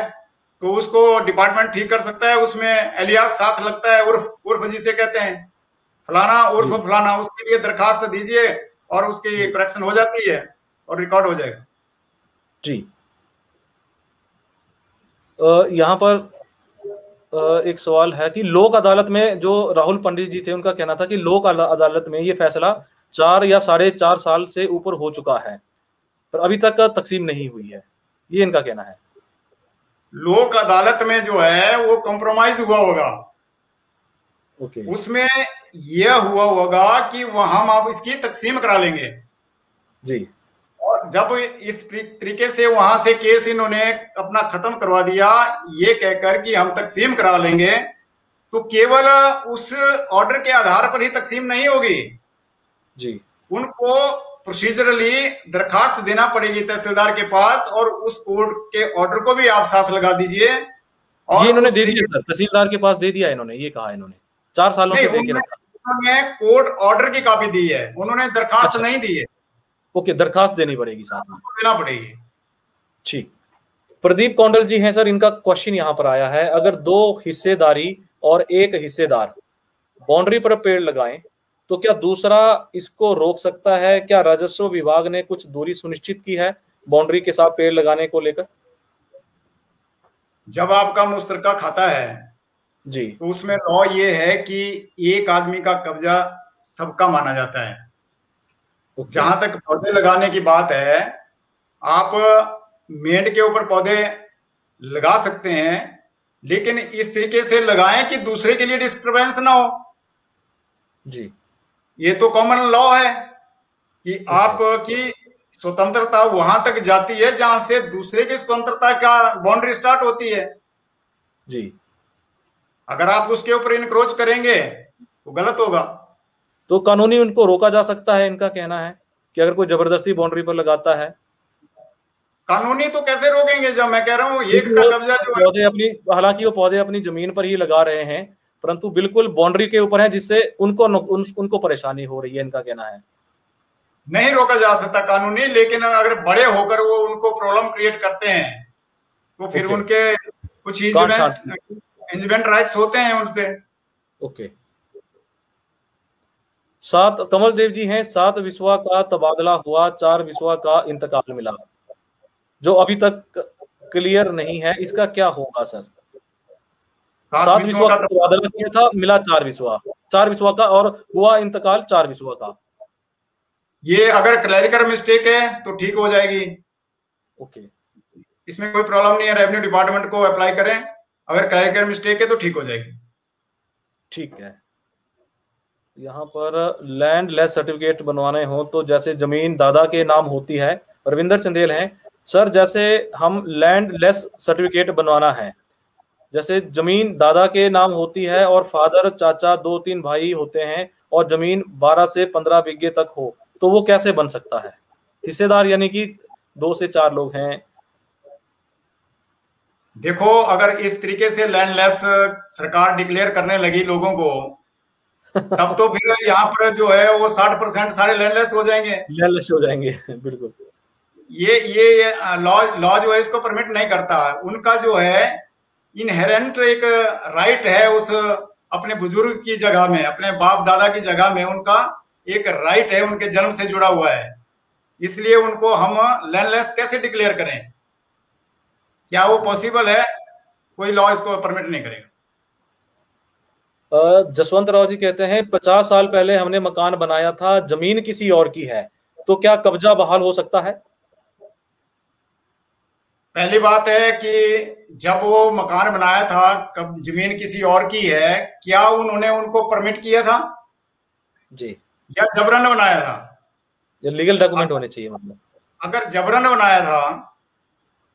तो उसको डिपार्टमेंट ठीक कर सकता है, उसमें एलियास साथ लगता है, उर्फ उर्फ जिसे कहते हैं फलाना उर्फ फलाना, उसके लिए दरखास्त दीजिए और उसकी करेक्शन हो जाती है और रिकॉर्ड हो जाएगा। जी यहाँ पर एक सवाल है कि लोक अदालत में जो राहुल पंडित जी थे उनका कहना था कि लोक अदालत में ये फैसला 4 या 4.5 साल से ऊपर हो चुका है पर अभी तक तकसीम नहीं हुई है, ये इनका कहना है। लोक अदालत में जो है वो कॉम्प्रोमाइज हुआ होगा। ओके। उसमें यह हुआ होगा कि वहां आप इसकी तकसीम करा लेंगे जी। और जब इस तरीके से वहां से केस इन्होंने अपना खत्म करवा दिया ये कहकर कि हम तकसीम करा लेंगे, तो केवल उस ऑर्डर के आधार पर ही तकसीम नहीं होगी जी। उनको प्रोसीजरली दरखास्त देना पड़ेगी तहसीलदार के पास और उस कोर्ट के ऑर्डर को भी आप साथ लगा दीजिए। और ये इन्होंने दे दिया सर, तहसीलदार के पास दे दिया इन्होंने, ये कहा इन्होंने 4 सालों से देके रखा। उन्होंने कोर्ट ऑर्डर की कॉपी दी है, उन्होंने दरखास्त नहीं दी है। ओके, दरखास्त देनी पड़ेगी साथ में, देना पड़ेगी। ठीक। प्रदीप कौंडल जी हैं सर, इनका क्वेश्चन यहाँ पर आया है, अगर 2 हिस्सेदारी और 1 हिस्सेदार बाउंड्री पर पेड़ लगाएं तो क्या दूसरा इसको रोक सकता है? क्या राजस्व विभाग ने कुछ दूरी सुनिश्चित की है बाउंड्री के साथ पेड़ लगाने को लेकर? जब आपका मुश्तरका खाता है जी, तो उसमें लॉ ये है कि एक आदमी का कब्जा सबका माना जाता है। जहां तक पौधे लगाने की बात है, आप मेड के ऊपर पौधे लगा सकते हैं लेकिन इस तरीके से लगाएं कि दूसरे के लिए डिस्टरबेंस ना हो। जी, ये तो कॉमन लॉ है कि आपकी स्वतंत्रता वहां तक जाती है जहां से दूसरे की स्वतंत्रता का बाउंड्री स्टार्ट होती है। जी, अगर आप उसके ऊपर इनक्रोच करेंगे तो गलत होगा। तो कानूनी उनको रोका जा सकता है, इनका कहना है कि अगर कोई जबरदस्ती बाउंड्री पर लगाता है। कानूनी तो कैसे रोकेंगे जब मैं कह रहा हूँ एक का कब्जा जो पौधे अपनी, हालांकि वो पौधे अपनी जमीन पर ही लगा रहे हैं परंतु बिल्कुल बाउंड्री के ऊपर है जिससे उनको परेशानी हो रही है, इनका कहना है। नहीं रोका जा सकता कानूनी, लेकिन अगर बड़े होकर वो उनको प्रॉब्लम क्रिएट करते हैं तो फिर उनके कुछ इंजमेंट राइट्स होते हैं उनपे। ओके। 7 कमल देव जी हैं, 7 विश्वा का तबादला हुआ, 4 विश्वा का इंतकाल मिला, जो अभी तक क्लियर नहीं है, इसका क्या होगा सर? 7 विश्वा का तबादला किया था, मिला 4 विश्वा का और हुआ इंतकाल 4 विश्वा का। ये अगर क्लैरिकल मिस्टेक है तो ठीक हो जाएगी। ओके, इसमें कोई प्रॉब्लम नहीं है, रेवेन्यू डिपार्टमेंट को अप्लाई करें, अगर क्लैरिकल मिस्टेक है तो ठीक हो जाएगी। ठीक है। यहाँ पर लैंड लेस सर्टिफिकेट बनवाने हो तो जैसे जमीन दादा के नाम होती है, रविंदर चंदेल हैं सर, जैसे हम लैंड लेस सर्टिफिकेट बनवाना है, जैसे जमीन दादा के नाम होती है और फादर चाचा 2-3 भाई होते हैं और जमीन 12 से 15 बीघे तक हो, तो वो कैसे बन सकता है? हिस्सेदार यानी कि 2 से 4 लोग हैं। देखो, अगर इस तरीके से लैंड लेस सरकार डिक्लेयर करने लगी लोगों को तब तो फिर यहाँ पर जो है वो 60% सारे लैंडलेस हो जाएंगे। लैंडलेस हो जाएंगे बिल्कुल। ये लॉ जो है इसको परमिट नहीं करता। उनका जो है इनहेरेंट एक राइट है उस अपने बुजुर्ग की जगह में, अपने बाप दादा की जगह में उनका एक राइट है, उनके जन्म से जुड़ा हुआ है, इसलिए उनको हम लैंडलेस कैसे डिक्लेयर करें? क्या वो पॉसिबल है? कोई लॉ इसको परमिट नहीं करेगा। जसवंत राव जी कहते हैं 50 साल पहले हमने मकान बनाया था, जमीन किसी और की है, तो क्या कब्जा बहाल हो सकता है? पहली बात है कि जब वो मकान बनाया था, कब जमीन किसी और की है, क्या उन्होंने उनको परमिट किया था जी, या जबरन बनाया था? ये लीगल डॉक्यूमेंट होने चाहिए। मतलब अगर जबरन बनाया था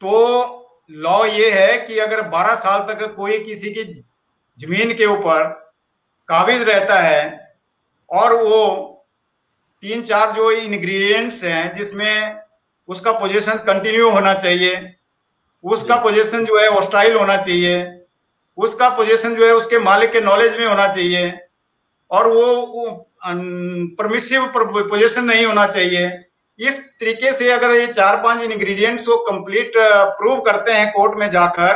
तो लॉ ये है कि अगर 12 साल तक कोई किसी की जमीन के ऊपर काबिज रहता है और वो 3-4 जो इंग्रेडिएंट्स हैं जिसमें उसका पोजीशन कंटिन्यू होना चाहिए, उसका पोजीशन जो है हॉस्टाइल होना चाहिए, उसका पोजीशन जो है उसके मालिक के नॉलेज में होना चाहिए और वो परमिसिव पोजीशन नहीं होना चाहिए, इस तरीके से अगर ये 4-5 इंग्रेडिएंट्स को कंप्लीट प्रूव करते हैं कोर्ट में जाकर,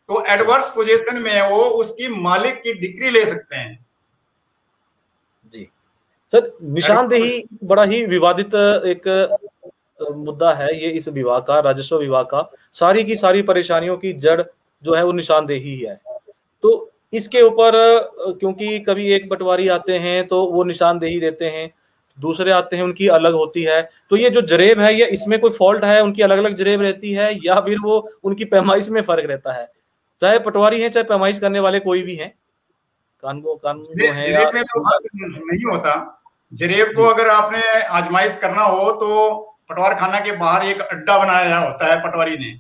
तो एडवर्स पोजीशन में वो उसकी मालिक की डिग्री ले सकते हैं। जी सर, निशानदेही बड़ा ही विवादित एक मुद्दा है ये, इस विभाग का, राजस्व विभाग का। सारी की सारी परेशानियों की जड़ जो है वो निशानदेही है। तो इसके ऊपर क्योंकि कभी एक पटवारी आते हैं तो वो निशानदेही देते हैं, दूसरे आते हैं उनकी अलग होती है। तो ये जो जरेब है, ये इसमें कोई फॉल्ट है, उनकी अलग अलग जरेब रहती है, या फिर वो उनकी पैमाइश में फर्क रहता है? चाहे पटवारी हैं, चाहे पैमाइश करने वाले कोई भी हैं, कानून जो है जरेब में तो फर्क नहीं होता। जरेब को अगर आपने आजमाइश करना हो तो पटवार खाना के बाहर एक अड्डा बनाया होता है पटवारी ने,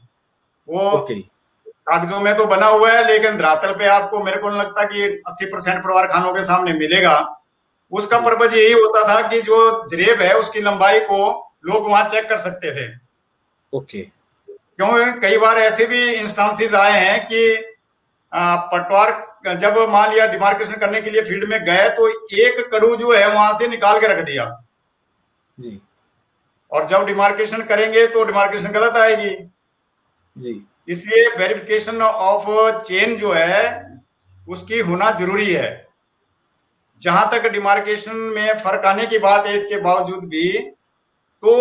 वो कागजों में तो बना हुआ है, लेकिन धरातल पे आपको, मेरे को नहीं लगता कि 80% पटवार खानों के सामने मिलेगा। उसका पर्पज यही होता था कि जो जरेब है उसकी लंबाई को लोग वहां चेक कर सकते थे। क्यों कई बार ऐसे भी इंस्टांसेस आए हैं कि पटवार जब मान लिया डिमार्केशन करने के लिए फील्ड में गए तो एक कड़ू जो है वहां से निकाल के रख दिया जी, और जब डिमार्केशन करेंगे तो डिमार्केशन गलत आएगी जी। इसलिए वेरिफिकेशन ऑफ चेन जो है उसकी होना जरूरी है। जहां तक डिमार्केशन में फर्क आने की बात है, इसके बावजूद भी तो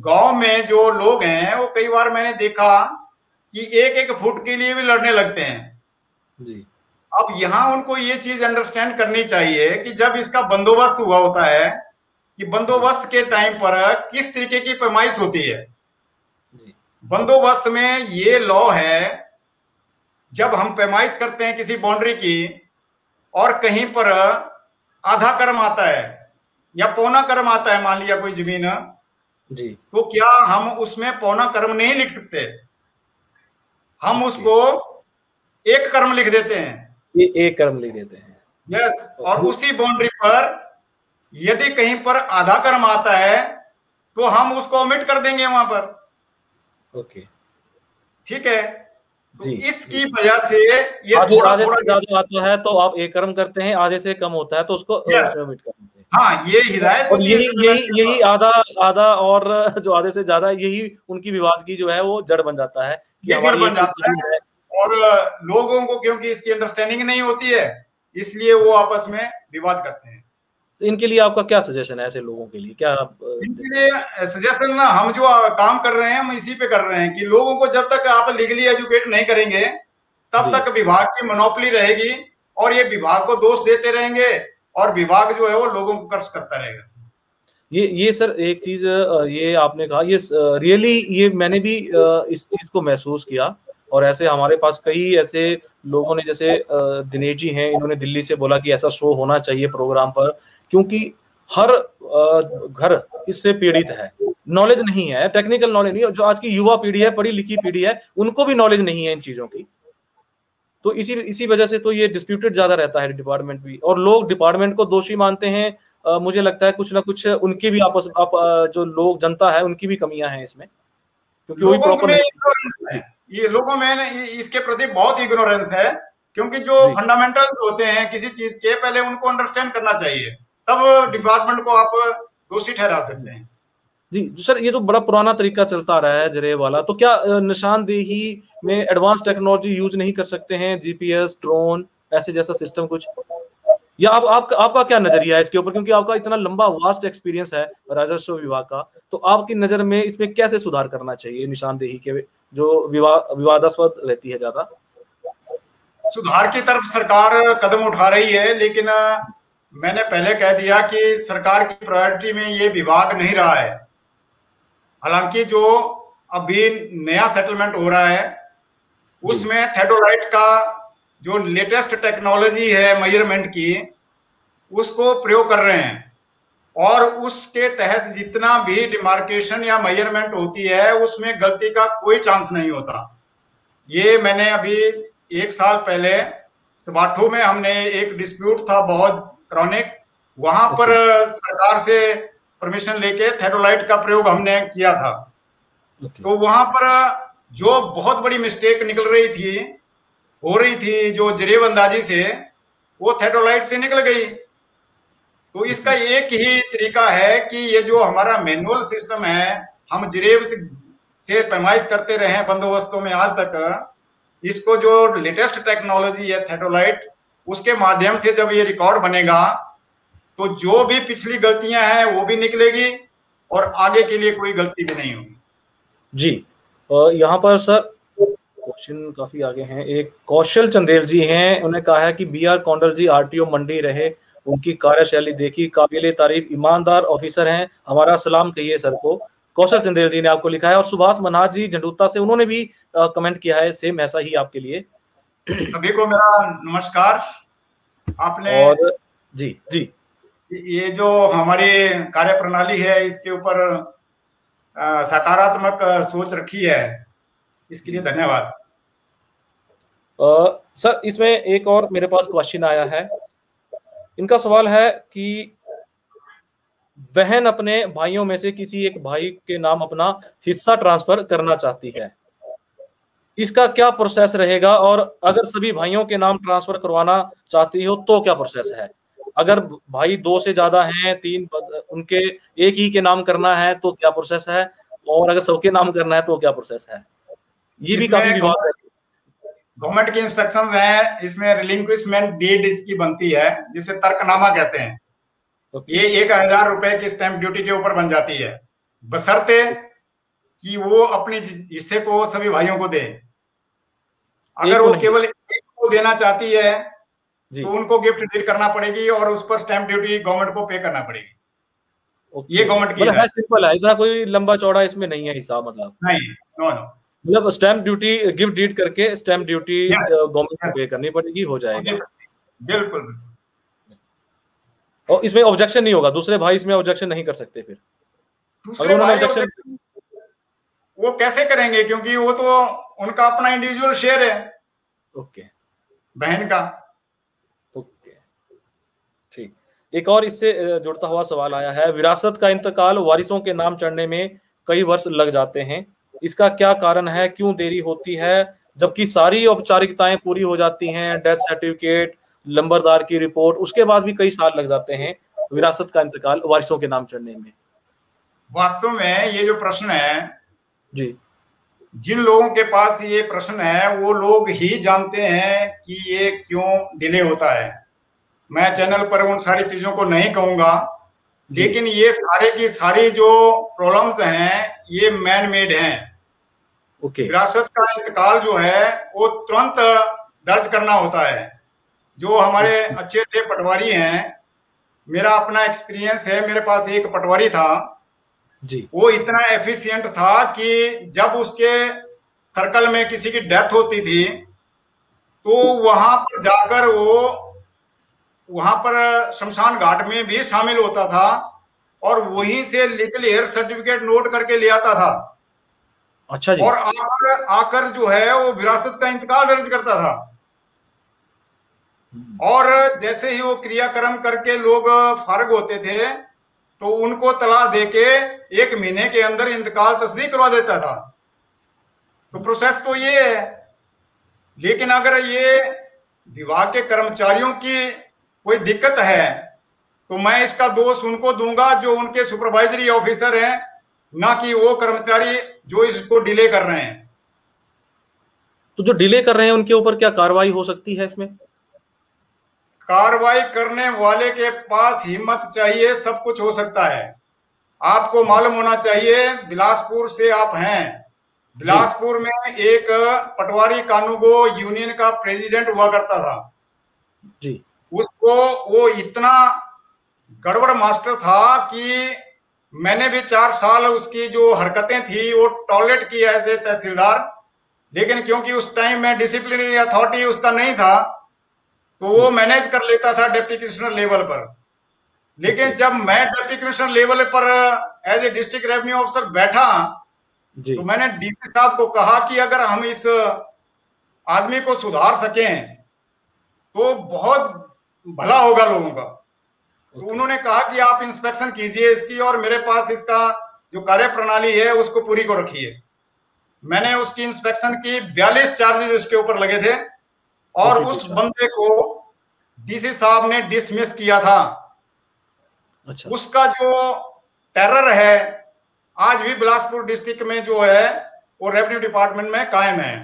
गांव में जो लोग हैं वो कई बार मैंने देखा कि एक एक फुट के लिए भी लड़ने लगते हैं जी। अब यहाँ उनको ये चीज अंडरस्टैंड करनी चाहिए कि जब इसका बंदोबस्त हुआ होता है कि बंदोबस्त के टाइम पर किस तरीके की पैमाइश होती है। बंदोबस्त में ये लॉ है, जब हम पैमाइश करते हैं किसी बाउंड्री की और कहीं पर आधा कर्म आता है या पौना कर्म आता है, मान लिया कोई जमीन जी, तो क्या हम उसमें पौना कर्म नहीं लिख सकते? हम उसको एक कर्म लिख देते हैं, ये एक कर्म लिख देते हैं। यस। और उसी बाउंड्री पर यदि कहीं पर आधा कर्म आता है तो हम उसको ओमिट कर देंगे वहां पर। ओके, ठीक है। तो जी, इसकी वजह से ये आधे से ज्यादा आता है तो आप एक कर्म करते हैं, आधे से कम होता है तो उसको ओमिट कर देते हैं। हाँ, ये हिदायत और यही आधा और जो आधे से ज्यादा, यही उनकी विवाद की जो है वो जड़ बन जाता है कि हमारी बन जाता है। और लोगों को क्योंकि इसकी अंडरस्टैंडिंग नहीं होती है इसलिए वो आपस में विवाद करते हैं। तो इनके लिए आपका क्या सजेशन है ऐसे लोगों के लिए? क्या इनके लिए सजेशन ना, हम जो काम कर रहे हैं हम इसी पे कर रहे हैं कि लोगों को जब तक आप लीगली एजुकेट नहीं करेंगे तब तक विभाग की मोनोपोली रहेगी और ये विभाग को दोष देते रहेंगे और विभाग जो है वो लोगों को कर्ज करता रहेगा। ये सर एक चीज ये आपने कहा, ये रियली ये मैंने भी इस चीज को महसूस किया। और ऐसे हमारे पास कई ऐसे लोगों ने, जैसे दिनेश जी हैं, इन्होंने दिल्ली से बोला कि ऐसा शो होना चाहिए प्रोग्राम पर, क्योंकि हर घर इससे पीड़ित है। नॉलेज नहीं है, टेक्निकल नॉलेज नहीं है। जो आज की युवा पीढ़ी है, पढ़ी लिखी पीढ़ी है, उनको भी नॉलेज नहीं है इन चीजों की। तो इसी वजह से तो ये डिस्प्यूटेड ज्यादा रहता है डिपार्टमेंट भी, और लोग डिपार्टमेंट को दोषी मानते हैं। मुझे लगता है कुछ ना कुछ उनकी भी जो लोग, जनता है, उनकी भी कमियां हैं इसमें, क्योंकि वही प्रॉपर ये लोगों में इसके प्रति बहुत इग्नोरेंस है। क्योंकि जो फंडामेंटल्स होते हैं किसी चीज के, पहले उनको अंडरस्टैंड करना चाहिए, तब डिपार्टमेंट को आप दोषी ठहरा सकते हैं। जी सर, ये तो बड़ा पुराना तरीका चलता आ रहा है जरेब वाला। तो क्या निशानदेही में एडवांस टेक्नोलॉजी यूज नहीं कर सकते हैं, जीपीएस, ड्रोन, ऐसे जैसा सिस्टम कुछ? या आपका क्या नजरिया है इसके ऊपर, क्योंकि आपका इतना लंबा वास्ट एक्सपीरियंस है राजस्व विभाग का, तो आपकी नजर में इसमें कैसे सुधार करना चाहिए निशानदेही के जो विवादास्पद रहती है ज्यादा? सुधार की तरफ सरकार कदम उठा रही है, लेकिन मैंने पहले कह दिया कि सरकार की प्रायोरिटी में ये विभाग नहीं रहा है। हालांकि जो अभी नया सेटलमेंट हो रहा है उसमें थेडोलाइट का जो लेटेस्ट टेक्नोलॉजी है मेजरमेंट की, उसको प्रयोग कर रहे हैं और उसके तहत जितना भी डिमार्केशन या मेजरमेंट होती है उसमें गलती का कोई चांस नहीं होता। ये मैंने अभी 1 साल पहले सबाठू में हमने एक डिस्प्यूट था बहुत क्रॉनिक, वहां पर सरकार से परमिशन लेके थेडोलाइट का प्रयोग हमने किया था। तो वहां पर जो बहुत बड़ी मिस्टेक हो रही थी जो जरेब अंदाजी से, वो थेडोलाइट से निकल गई। तो इसका एक ही तरीका है कि ये जो हमारा मैनुअल सिस्टम है, हम जिरेब से पैमाइश करते रहे बंदोबस्तों में आज तक, इसको जो लेटेस्ट टेक्नोलॉजी है थेटोलाइट, उसके माध्यम से जब ये रिकॉर्ड बनेगा तो जो भी पिछली गलतियां हैं वो भी निकलेगी और आगे के लिए कोई गलती भी नहीं होगी। जी, यहाँ पर सर क्वेश्चन काफी आगे हैं। एक कौशल चंदेल जी हैं, उन्होंने कहा है कि BR कौंडल जी RTO मंडी रहे, उनकी कार्यशैली देखी, काबिले तारीफ, ईमानदार ऑफिसर हैं, हमारा सलाम कहिए सर को। कौशल चंदेल जी ने आपको लिखा है। और सुभाष मन्हास जी झंडूता से, उन्होंने भी कमेंट किया है सेम ऐसा ही आपके लिए। सभी को मेरा नमस्कार। आपने और जी जी ये जो हमारी कार्य प्रणाली है इसके ऊपर सकारात्मक सोच रखी है, इसके लिए धन्यवाद। सर इसमें एक और मेरे पास क्वेश्चन आया है। इनका सवाल है कि बहन अपने भाइयों में से किसी एक भाई के नाम अपना हिस्सा ट्रांसफर करना चाहती है, इसका क्या प्रोसेस रहेगा? और अगर सभी भाइयों के नाम ट्रांसफर करवाना चाहती हो तो क्या प्रोसेस है? अगर भाई 2 से ज्यादा हैं, 3, उनके एक ही के नाम करना है तो क्या प्रोसेस है? और अगर सबके नाम करना है तो क्या प्रोसेस है? ये भी काफी विवाद है। गवर्नमेंट की इंस्ट्रक्शंस हैं, इसमें रिलिंक्विशमेंट डीड इसकी बनती है, जिसे तर्कनामा कहते हैं। ये 1000 रुपए की स्टैंप ड्यूटी के ऊपर बन जाती है, बशर्ते कि वो अपने हिस्से को सभी भाइयों को दे। अगर वो केवल एक को देना चाहती है तो उनको गिफ्ट डीड करना पड़ेगी और उस पर स्टैंप ड्यूटी गवर्नमेंट को पे करना पड़ेगी। ये गवर्नमेंट की है, सिंपल है, इतना कोई लंबा चौड़ा इसमें नहीं है हिसाब। मतलब नहीं, नो नो, मतलब स्टैंप ड्यूटी गिफ्ट डीड करके स्टैंप ड्यूटी गवर्नमेंट को पे करनी पड़ेगी, हो जाएगा। बिल्कुल। और इसमें ऑब्जेक्शन नहीं होगा, दूसरे भाई इसमें ऑब्जेक्शन नहीं कर सकते। फिर दूसरे भाई ऑब्जेक्शन वो कैसे करेंगे, क्योंकि वो तो उनका अपना इंडिविजुअल शेयर है। ओके, बहन का। ओके, ठीक। एक और इससे जुड़ता हुआ सवाल आया है। विरासत का इंतकाल वारिसों के नाम चढ़ने में कई वर्ष लग जाते हैं, इसका क्या कारण है? क्यों देरी होती है जबकि सारी औपचारिकताएं पूरी हो जाती हैं? डेथ सर्टिफिकेट, लंबरदार की रिपोर्ट, उसके बाद भी कई साल लग जाते हैं विरासत का इंतकाल वारिसों के नाम चढ़ने में। वास्तव में ये जो प्रश्न है जी, जिन लोगों के पास ये प्रश्न है वो लोग ही जानते हैं कि ये क्यों डिले होता है। मैं चैनल पर उन सारी चीजों को नहीं कहूंगा, लेकिन ये सारे की सारी जो प्रॉब्लम्स हैं ये मैन मेड हैं। विरासत का इंतकाल जो है वो तुरंत दर्ज करना होता है। जो हमारे अच्छे अच्छे पटवारी हैं, मेरा अपना एक्सपीरियंस है, मेरे पास एक पटवारी था जी, वो इतना एफिशिएंट था कि जब उसके सर्कल में किसी की डेथ होती थी तो वहां पर जाकर वो वहां पर शमशान घाट में भी शामिल होता था और वहीं से लीगल हेयर सर्टिफिकेट नोट करके ले आता था। अच्छा जी। और आकर जो है वो विरासत का इंतकाल दर्ज करता था। और जैसे ही वो क्रियाक्रम करके लोग फारग होते थे तो उनको तला देके 1 महीने के अंदर इंतकाल तस्दीक करवा देता था। तो प्रोसेस तो ये है। लेकिन अगर ये विभाग के कर्मचारियों की कोई दिक्कत है तो मैं इसका दोष उनको दूंगा जो उनके सुपरवाइजरी ऑफिसर हैं, ना कि वो कर्मचारी जो इसको डिले कर रहे हैं। तो जो डिले कर रहे हैं उनके ऊपर क्या कार्रवाई हो सकती है? इसमें कार्रवाई करने वाले के पास हिम्मत चाहिए, सब कुछ हो सकता है। आपको मालूम होना चाहिए, बिलासपुर से आप हैं, बिलासपुर में एक पटवारी कानूगो यूनियन का प्रेसिडेंट हुआ करता था जी। उसको वो इतना गड़बड़ मास्टर था कि मैंने भी 4 साल उसकी जो हरकतें थी वो टॉलरेट की एज ए तहसीलदार। लेकिन क्योंकि उस टाइम में डिसिप्लिनरी अथॉरिटी उसका नहीं था तो वो मैनेज कर लेता था डिप्टी कमिश्नर लेवल पर। लेकिन जब मैं डिप्टी कमिश्नर लेवल पर as a district revenue officer बैठा तो मैंने डीसी साहब को कहा कि अगर हम इस आदमी को सुधार सकें तो बहुत भला होगा लोगों का। तो उन्होंने कहा कि आप इंस्पेक्शन कीजिए इसकी और मेरे पास इसका जो कार्य प्रणाली है उसको पूरी को रखिए। मैंने उसकी इंस्पेक्शन की, 42 चार्जेस इसके ऊपर लगे थे और उस बंदे को डीसी साहब ने डिसमिस किया था। अच्छा। उसका जो टेरर है आज भी बिलासपुर डिस्ट्रिक्ट में जो है वो रेवेन्यू डिपार्टमेंट में कायम है।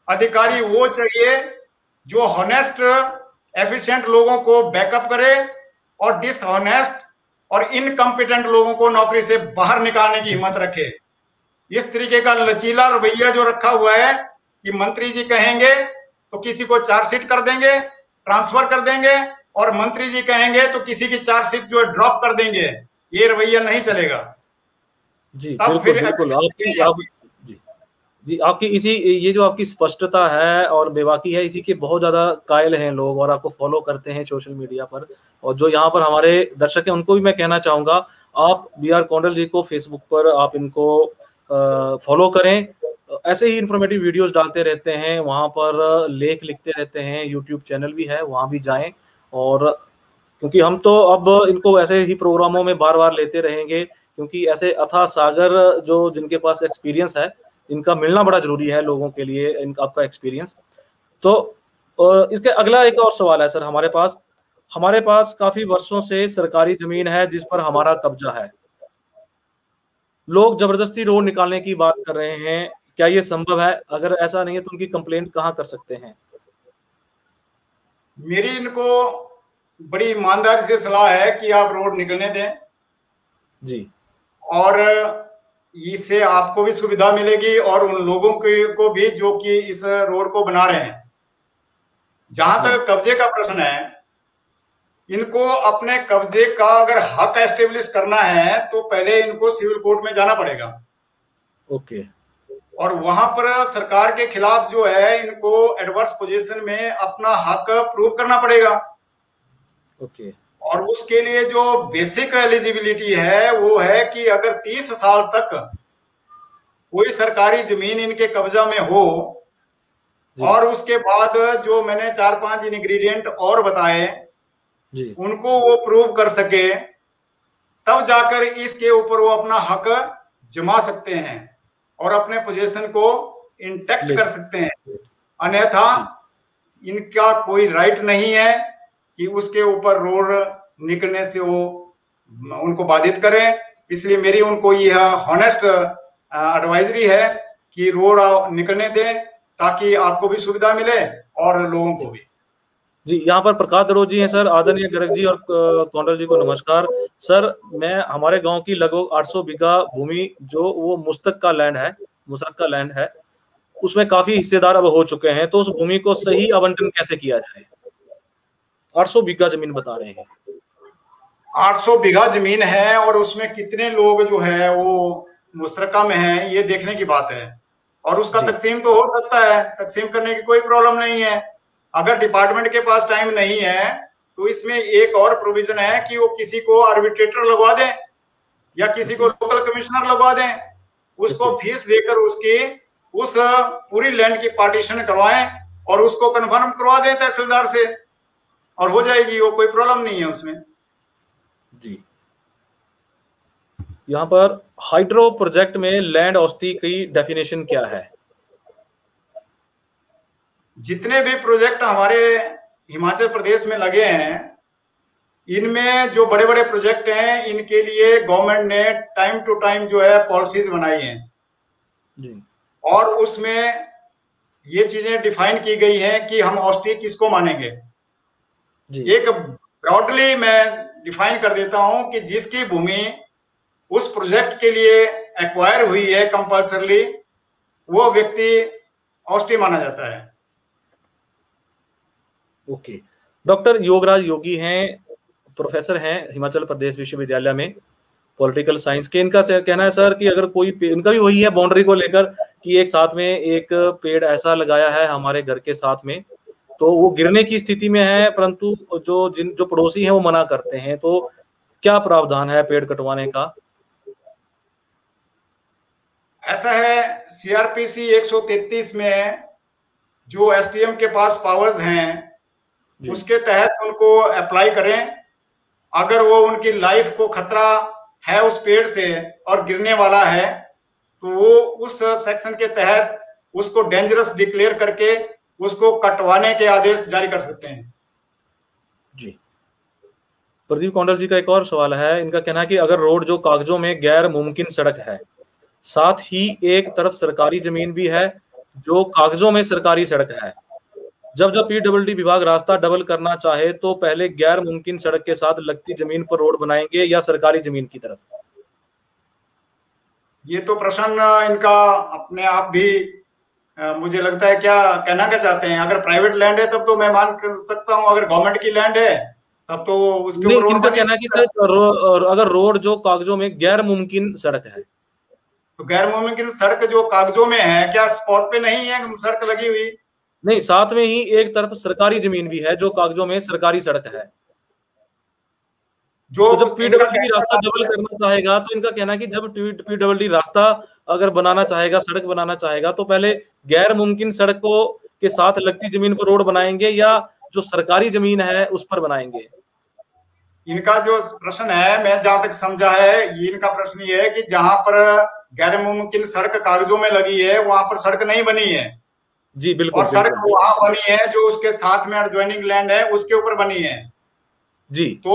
अधिकारी वो चाहिए जो हॉनेस्ट एफिशिएंट लोगों को बैकअप करे और डिसऑनेस्ट और इनकम्पिटेंट लोगों को नौकरी से बाहर निकालने की हिम्मत रखे। इस तरीके का लचीला रवैया जो रखा हुआ है कि मंत्री जी कहेंगे तो किसी को चार्जशीट कर देंगे, ट्रांसफर कर देंगे, और मंत्री जी कहेंगे तो किसी की चार्जशीट जो है ड्रॉप कर देंगे, ये रवैया नहीं चलेगा। जी बिल्कुल बिल्कुल। आपकी इसी ये जो आपकी स्पष्टता है और बेबाकी है, इसी के बहुत ज्यादा कायल हैं लोग और आपको फॉलो करते हैं सोशल मीडिया पर। और जो यहाँ पर हमारे दर्शक हैं उनको भी मैं कहना चाहूंगा, आप BR कौंडल जी को फेसबुक पर आप इनको फॉलो करें। ऐसे ही इंफॉर्मेटिव वीडियोस डालते रहते हैं, वहां पर लेख लिखते रहते हैं, यूट्यूब चैनल भी है, वहां भी जाएं। और क्योंकि हम तो अब इनको ऐसे ही प्रोग्रामों में बार बार लेते रहेंगे, क्योंकि ऐसे अथाह सागर जो जिनके पास एक्सपीरियंस है, इनका मिलना बड़ा जरूरी है लोगों के लिए, इनका आपका एक्सपीरियंस। तो इसके अगला एक और सवाल है सर हमारे पास काफी वर्षों से सरकारी जमीन है जिस पर हमारा कब्जा है। लोग जबरदस्ती रोड निकालने की बात कर रहे हैं, क्या ये संभव है? अगर ऐसा नहीं है तो उनकी कंप्लेंट कहाँ कर सकते हैं? मेरी इनको बड़ी ईमानदारी से सलाह है कि आप रोड निकलने दें जी, और इससे आपको भी सुविधा मिलेगी और उन लोगों को भी जो कि इस रोड को बना रहे हैं। जहां तक कब्जे का प्रश्न है, इनको अपने कब्जे का अगर हक एस्टेब्लिश करना है तो पहले इनको सिविल कोर्ट में जाना पड़ेगा। ओके। और वहां पर सरकार के खिलाफ जो है इनको एडवर्स पोजीशन में अपना हक प्रूव करना पड़ेगा। ओके। और उसके लिए जो बेसिक एलिजिबिलिटी है वो है कि अगर 30 साल तक कोई सरकारी जमीन इनके कब्जा में हो और उसके बाद जो मैंने 4-5 इंग्रेडिएंट और बताए जी, उनको वो प्रूव कर सके, तब जाकर इसके ऊपर वो अपना हक जमा सकते हैं और अपने पोजीशन को इंटैक्ट कर सकते हैं। अन्यथा इनका कोई राइट नहीं है कि उसके ऊपर रोड निकलने से वो उनको बाधित करें। इसलिए मेरी उनको यह हॉनेस्ट एडवाइजरी है कि रोड निकलने दें ताकि आपको भी सुविधा मिले और लोगों को भी। जी, यहाँ पर प्रकाश दरोज जी हैं सर। आदरणीय गर्ग जी और कौंडल जी को नमस्कार। सर, मैं हमारे गांव की लगभग 800 बीघा भूमि जो वो मुस्तक का लैंड है, उसमें काफी हिस्सेदार अब हो चुके हैं, तो उस भूमि को सही आवंटन कैसे किया जाए? 800 बीघा जमीन बता रहे हैं। 800 बीघा जमीन है और उसमें कितने लोग जो है वो मुश्तरका में हैं, ये देखने की बात है। और उसका तकसीम तो हो सकता है, तकसीम करने की कोई प्रॉब्लम नहीं है। अगर डिपार्टमेंट के पास टाइम नहीं है तो इसमें एक और प्रोविजन है कि वो किसी को आर्बिट्रेटर लगवा दें या किसी को लोकल कमिश्नर लगवा दें, उसको फीस देकर उसकी उस पूरी लैंड की पार्टीशन करवाएं और उसको कन्फर्म करवा दें तहसीलदार से, और हो जाएगी, वो कोई प्रॉब्लम नहीं है उसमें। जी, यहाँ पर हाइड्रो प्रोजेक्ट में लैंड औस्ती की डेफिनेशन क्या है? जितने भी प्रोजेक्ट हमारे हिमाचल प्रदेश में लगे हैं, इनमें जो बड़े बड़े प्रोजेक्ट हैं इनके लिए गवर्नमेंट ने टाइम टू टाइम जो है पॉलिसीज बनाई हैं जी, और उसमें ये चीजें डिफाइन की गई हैं कि हम औस्ती किसको मानेंगे। एक ब्रॉडली मैं डिफाइन कर देता हूं कि जिसकी भूमि उस प्रोजेक्ट के लिए एक्वायर हुई है कंपल्सरली, वो व्यक्ति औस्ती माना जाता है। ओके। डॉक्टर योगराज योगी हैं, प्रोफेसर हैं हिमाचल प्रदेश विश्वविद्यालय में पॉलिटिकल साइंस के। इनका कहना है सर कि अगर कोई, इनका भी वही है बाउंड्री को लेकर कि एक साथ में एक पेड़ ऐसा लगाया है हमारे घर के साथ में, तो वो गिरने की स्थिति में है, परंतु जो पड़ोसी हैं वो मना करते हैं, तो क्या प्रावधान है पेड़ कटवाने का? ऐसा है, सीआरपीसी 133 में जो एसडीएम के पास पावर्स हैं उसके तहत उनको अप्लाई करें। अगर वो उनकी लाइफ को खतरा है उस पेड़ से और गिरने वाला है तो वो उस सेक्शन के तहत उसको डेंजरस डिक्लेयर करके उसको कटवाने के आदेश जारी कर सकते हैं। जी, प्रदीप कौंडल जी का एक और सवाल है। इनका कहना है कि अगर रोड जो कागजों में गैर मुमकिन सड़क है, साथ ही एक तरफ सरकारी जमीन भी है जो कागजों में सरकारी सड़क है, जब जब पीडब्ल्यूडी विभाग रास्ता डबल करना चाहे तो पहले गैर मुमकिन सड़क के साथ लगती जमीन पर रोड बनाएंगे या सरकारी जमीन की तरफ? ये तो प्रश्न इनका अपने आप भी मुझे लगता है क्या कहना क्या चाहते हैं। अगर प्राइवेट लैंड है तब तो मैं मान कर सकता हूँ, अगर गवर्नमेंट की लैंड है तब तो उसके ऊपर रोड इनका बन कहना है कि सर अगर रोड जो कागजों में गैर मुमकिन सड़क है, तो गैर मुमकिन सड़क जो कागजों में है, क्या स्पॉट पे नहीं है सड़क लगी हुई? नहीं, साथ में ही एक तरफ सरकारी जमीन भी है जो कागजों में सरकारी सड़क है। जो तो जब पीडब्ल्यूडी रास्ता डबल करना चाहेगा तो इनका कहना है कि जब पीडब्ल्यूडी रास्ता अगर बनाना चाहेगा, सड़क बनाना चाहेगा, तो पहले गैर मुमकिन सड़कों के साथ लगती जमीन पर रोड बनाएंगे या जो सरकारी जमीन है उस पर बनाएंगे? इनका जो प्रश्न है, मैं जहां तक समझा है, ये इनका प्रश्न ये है कि जहां पर गैर मुमकिन सड़क कागजों में लगी है वहां पर सड़क नहीं बनी है। जी बिल्कुल। और सड़क वहां बनी है जो उसके साथ में एडजॉइनिंग लैंड है उसके ऊपर बनी है। जी। तो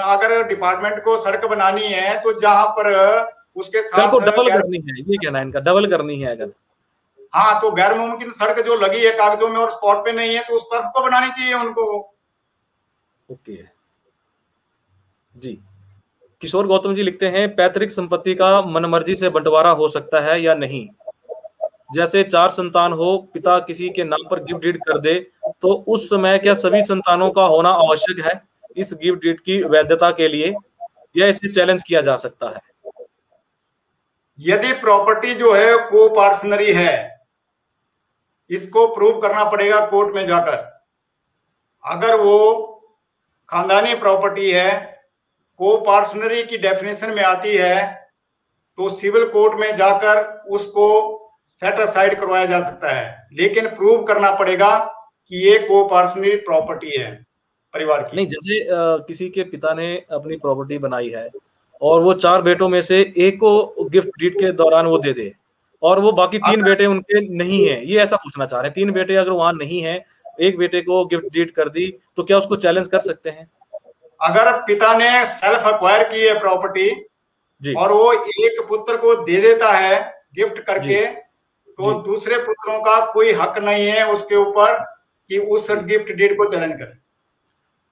अगर डिपार्टमेंट को सड़क बनानी है तो जहां पर उसके साथ डबल करनी है, ये कहना है इनका, डबल करनी है अगर। हाँ, तो गैर मुमकिन सड़क जो लगी है कागजों में और स्पॉट पे नहीं है तो उस तरफ को बनानी चाहिए उनको। ओके जी। किशोर गौतम जी लिखते हैं, पैतृक संपत्ति का मनमर्जी से बंटवारा हो सकता है या नहीं? जैसे 4 संतान हो, पिता किसी के नाम पर गिफ्ट डीड कर दे तो उस समय क्या सभी संतानों का होना आवश्यक है इस गिफ्ट डीड की वैधता के लिए, या इसे चैलेंज किया जा सकता है? यदि प्रॉपर्टी जो है को पार्सनरी है, इसको प्रूव करना पड़ेगा कोर्ट में जाकर। अगर वो खानदानी प्रॉपर्टी है, को पार्सनरी की डेफिनेशन में आती है, तो सिविल कोर्ट में जाकर उसको सेट असाइड करवाया जा सकता है, लेकिन प्रूव करना पड़ेगा कि ये को पार्सनरी प्रॉपर्टी है परिवार की। नहीं, जैसे किसी के पिता ने अपनी प्रॉपर्टी बनाई है और वो 4 बेटों में से एक को गिफ्ट डीड के दौरान वो दे दे और वो बाकी 3 बेटे उनके नहीं है, ये ऐसा पूछना चाह रहे हैं। 3 बेटे अगर वहां नहीं है, एक बेटे को गिफ्ट डीड कर दी, तो क्या उसको चैलेंज कर सकते हैं? अगर पिता ने सेल्फ एक्वायर की है प्रॉपर्टी जी, और वो एक पुत्र को दे देता है गिफ्ट करके, तो दूसरे पुत्रों का कोई हक नहीं है उसके ऊपर कि उस गिफ्ट डीड को चैलेंज करे।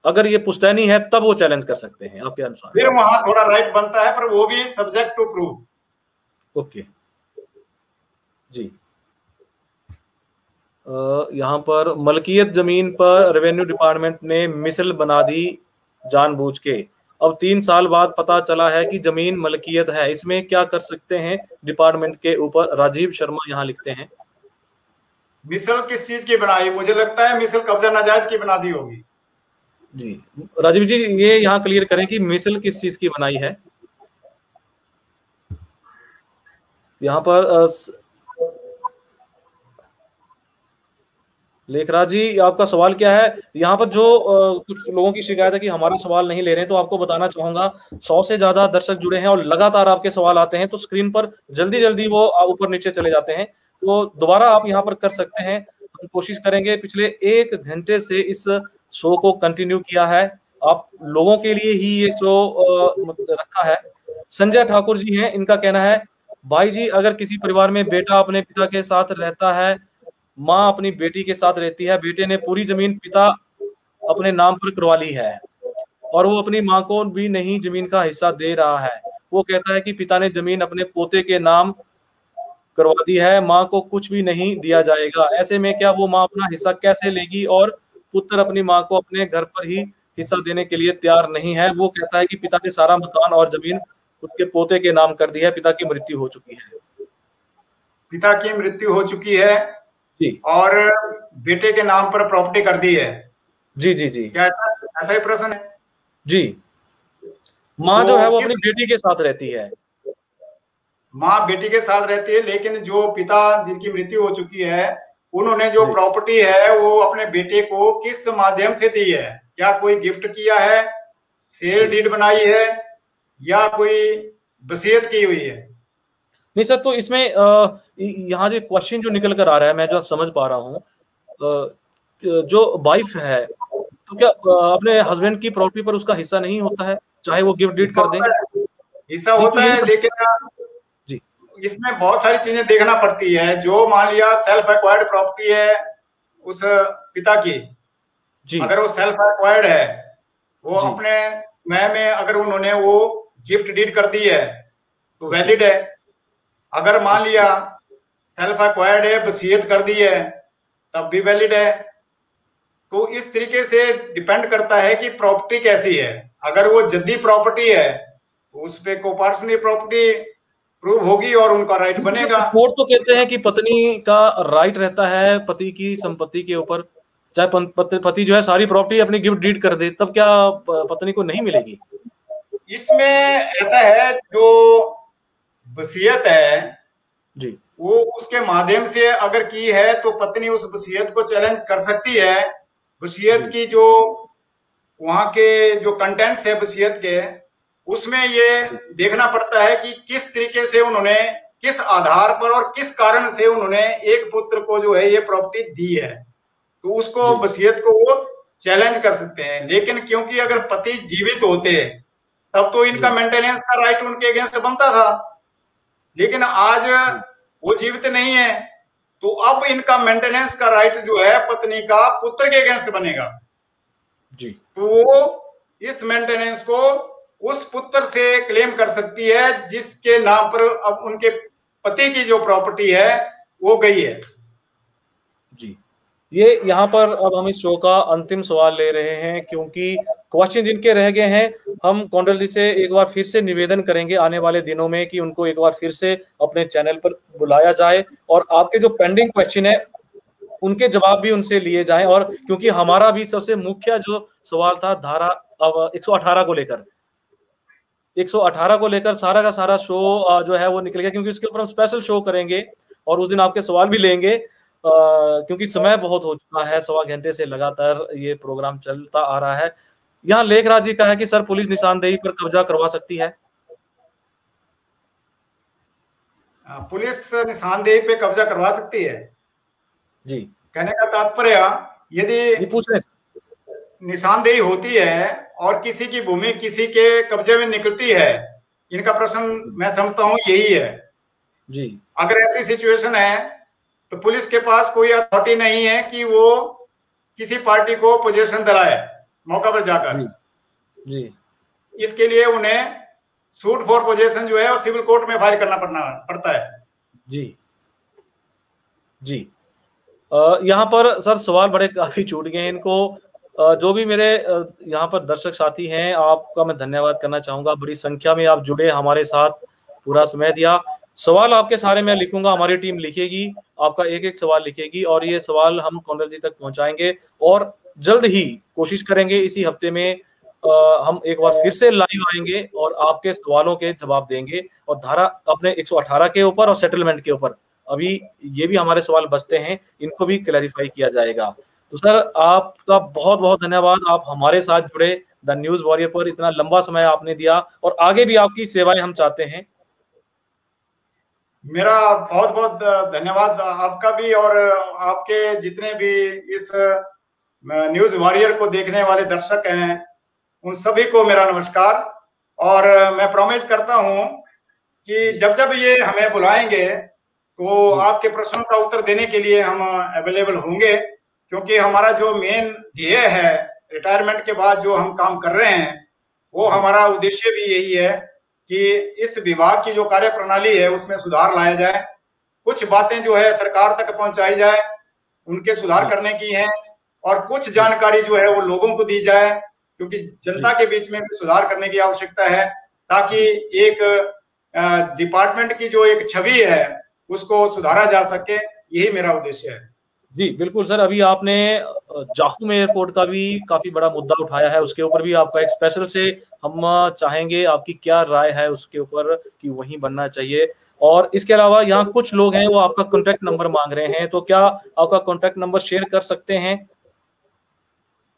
अगर ये पुश्तैनी है तब वो चैलेंज कर सकते हैं आपके अनुसार? फिर वहां थोड़ा राइट बनता है, पर वो भी सब्जेक्ट टू प्रूव। ओके जी। यहाँ पर मलकियत जमीन पर रेवेन्यू डिपार्टमेंट ने मिसल बना दी जानबूझ के, अब 3 साल बाद पता चला है कि जमीन मलकियत है, इसमें क्या कर सकते हैं डिपार्टमेंट के ऊपर? राजीव शर्मा यहाँ लिखते हैं। मिसल किस चीज की बनाई? मुझे लगता है मिसल कब्जा नाजायज की बना दी होगी। जी राजीव जी, ये यहाँ क्लियर करें कि मिसल किस चीज की बनाई है। यहाँ पर लेखराज जी, आपका सवाल क्या है? यहाँ पर जो कुछ लोगों की शिकायत है कि हमारा सवाल नहीं ले रहे हैं, तो आपको बताना चाहूंगा 100 से ज्यादा दर्शक जुड़े हैं और लगातार आपके सवाल आते हैं, तो स्क्रीन पर जल्दी जल्दी वो ऊपर नीचे चले जाते हैं, तो दोबारा आप यहाँ पर कर सकते हैं। हम कोशिश करेंगे, पिछले 1 घंटे से इस शो को कंटिन्यू किया है, आप लोगों के लिए ही ये शो रखा है। संजय ठाकुर जी हैं, इनका कहना है, भाई जी अगर किसी परिवार में बेटा अपने पिता के साथ रहता है, माँ अपनी बेटी के साथ रहती है, बेटे ने पूरी जमीन पिता अपने नाम पर करवा ली है और वो अपनी माँ को भी नहीं जमीन का हिस्सा दे रहा है, वो कहता है कि पिता ने जमीन अपने पोते के नाम करवा दी है, माँ को कुछ भी नहीं दिया जाएगा, ऐसे में क्या वो माँ अपना हिस्सा कैसे लेगी? और पुत्र अपनी माँ को अपने घर पर ही हिस्सा देने के लिए तैयार नहीं है, वो कहता है कि पिता ने सारा मकान और जमीन उसके पोते के नाम कर दी है, पिता की मृत्यु हो चुकी है। पिता की मृत्यु हो चुकी है जी, और बेटे के नाम पर प्रॉपर्टी कर दी है। जी जी जी, क्या ऐसा ही प्रश्न है? जी। माँ जो है वो अपनी बेटी के साथ रहती है। माँ बेटी के साथ रहती है, लेकिन जो पिता जिनकी मृत्यु हो चुकी है, उन्होंने जो प्रॉपर्टी है वो अपने बेटे को किस माध्यम से दी है? क्या कोई गिफ्ट किया है, सेल डीड बनाई है, या कोई वसीयत की हुई है? नहीं सर, तो इसमें यहाँ जो क्वेश्चन जो निकल कर आ रहा है, मैं जो समझ पा रहा हूँ, जो वाइफ है, तो क्या अपने हस्बैंड की प्रॉपर्टी पर उसका हिस्सा नहीं होता है, चाहे वो गिफ्ट डीड कर दे? हिस्सा होता है, लेकिन जी इसमें बहुत सारी चीजें देखना पड़ती है। जो मान लिया सेल्फ एक्वायर्ड प्रॉपर्टी है उस पिता की, जी अगर वो सेल्फ एक्वायर्ड है, वो जी अपने समय में अगर उन्होंने वो गिफ्ट डीड कर दी है तो वैलिड है। अगर मान लिया सेल्फ एक्वायर्ड है, वसीयत कर दी है, तब भी वैलिड है। तो इस तरीके से डिपेंड करता है कि प्रॉपर्टी कैसी है। अगर वो जद्दी प्रॉपर्टी है तो उस पे कोपार्सनरी प्रॉपर्टी प्रूव होगी और उनका राइट बनेगा। कोर्ट तो कहते हैं कि पत्नी का राइट रहता है पति की संपत्ति के ऊपर, चाहे पति जो है सारी प्रॉपर्टी अपनी गिफ्ट डीड कर दे, तब क्या पत्नी को नहीं मिलेगी? इसमें ऐसा है, जो वसीयत है जी वो उसके माध्यम से अगर की है तो पत्नी उस वसीयत को चैलेंज कर सकती है। वसीयत की जो वहां के जो कंटेंट्स है वसीयत के, उसमें ये देखना पड़ता है कि किस तरीके से उन्होंने, किस आधार पर और किस कारण से उन्होंने एक पुत्र को जो है ये प्रॉपर्टी दी है, तो उसको वसीयत को वो चैलेंज कर सकते हैं। लेकिन क्योंकि अगर पति जीवित होते तब तो इनका मेंटेनेंस का राइट उनके अगेंस्ट बनता था, लेकिन आज वो जीवित नहीं है, तो अब इनका मेंटेनेंस का राइट जो है पत्नी का पुत्र के अगेंस्ट बनेगा। जी तो वो इस मेंटेनेंस को उस पुत्र से क्लेम कर सकती है जिसके नाम पर अब उनके पति की जो प्रॉपर्टी है वो गई है। जी, ये यहाँ पर अब हम इस शो का अंतिम सवाल ले रहे हैं, क्योंकि क्वेश्चन जिनके रह गए हैं हम कौंडल जी से एक बार फिर से निवेदन करेंगे आने वाले दिनों में कि उनको एक बार फिर से अपने चैनल पर बुलाया जाए और आपके जो पेंडिंग क्वेश्चन है उनके जवाब भी उनसे लिए जाएं। और क्योंकि हमारा भी सबसे मुख्य जो सवाल था धारा अब 118 को लेकर, 118 को लेकर सारा का सारा शो जो है वो निकल गया, क्योंकि उसके ऊपर हम स्पेशल शो करेंगे और उस दिन आपके सवाल भी लेंगे, क्योंकि समय बहुत हो चुका है। 1.25 घंटे से लगातार ये प्रोग्राम चलता आ रहा है। यहाँ लेखराज जी का है कि सर पुलिस निशानदेही पर कब्जा करवा सकती है? पुलिस निशानदेही पे कब्जा करवा सकती है जी, कहने का तात्पर्य, यदि पूछ रहे निशानदेही होती है और किसी की भूमि किसी के कब्जे में निकलती है, इनका प्रश्न मैं समझता हूं यही है जी। अगर ऐसी सिचुएशन है तो पुलिस के पास कोई अथॉरिटी नहीं है कि वो किसी पार्टी को पोजीशन दिलाए मौका पर जाकर। जी, इसके लिए उन्हें सूट फॉर पोजीशन जो है वो सिविल कोर्ट में फाइल करना पड़ता है। जी जी। यहाँ पर सर सवाल बड़े काफी छूट गए हैं। इनको जो भी मेरे यहाँ पर दर्शक साथी हैं, आपका मैं धन्यवाद करना चाहूंगा। बड़ी संख्या में आप जुड़े, हमारे साथ पूरा समय दिया। सवाल आपके सारे मैं लिखूंगा, हमारी टीम लिखेगी, आपका एक एक सवाल लिखेगी और ये सवाल हम कौंडल जी तक पहुंचाएंगे और जल्द ही कोशिश करेंगे इसी हफ्ते में हम एक बार फिर से लाइव आएंगे और आपके सवालों के जवाब देंगे। और धारा अपने 118 के ऊपर और सेटलमेंट के ऊपर अभी ये भी हमारे सवाल बचते हैं, इनको भी क्लैरिफाई किया जाएगा। तो सर आपका बहुत बहुत धन्यवाद, आप हमारे साथ जुड़े द न्यूज वॉरियर पर, इतना लंबा समय आपने दिया और आगे भी आपकी सेवाएं हम चाहते हैं। मेरा बहुत बहुत धन्यवाद आपका भी और आपके जितने भी इस न्यूज वॉरियर को देखने वाले दर्शक हैं उन सभी को मेरा नमस्कार। और मैं प्रॉमिस करता हूं कि जब जब ये हमें बुलाएंगे तो आपके प्रश्नों का उत्तर देने के लिए हम अवेलेबल होंगे, क्योंकि हमारा जो मेन ध्येय है रिटायरमेंट के बाद जो हम काम कर रहे हैं वो हमारा उद्देश्य भी यही है कि इस विभाग की जो कार्य प्रणाली है उसमें सुधार लाया जाए, कुछ बातें जो है सरकार तक पहुंचाई जाए, उनके सुधार करने की है, और कुछ जानकारी जो है वो लोगों को दी जाए, क्योंकि जनता के बीच में भी सुधार करने की आवश्यकता है, ताकि एक डिपार्टमेंट की जो एक छवि है उसको सुधारा जा सके। यही मेरा उद्देश्य है। जी बिल्कुल सर, अभी आपने जाखुम एयरपोर्ट का भी काफी बड़ा मुद्दा उठाया है, उसके ऊपर भी आपका एक स्पेशल से हम चाहेंगे आपकी क्या राय है उसके ऊपर कि वहीं बनना चाहिए। और इसके अलावा यहाँ कुछ लोग हैं वो आपका कॉन्टेक्ट नंबर मांग रहे हैं, तो क्या आपका कॉन्टेक्ट नंबर शेयर कर सकते हैं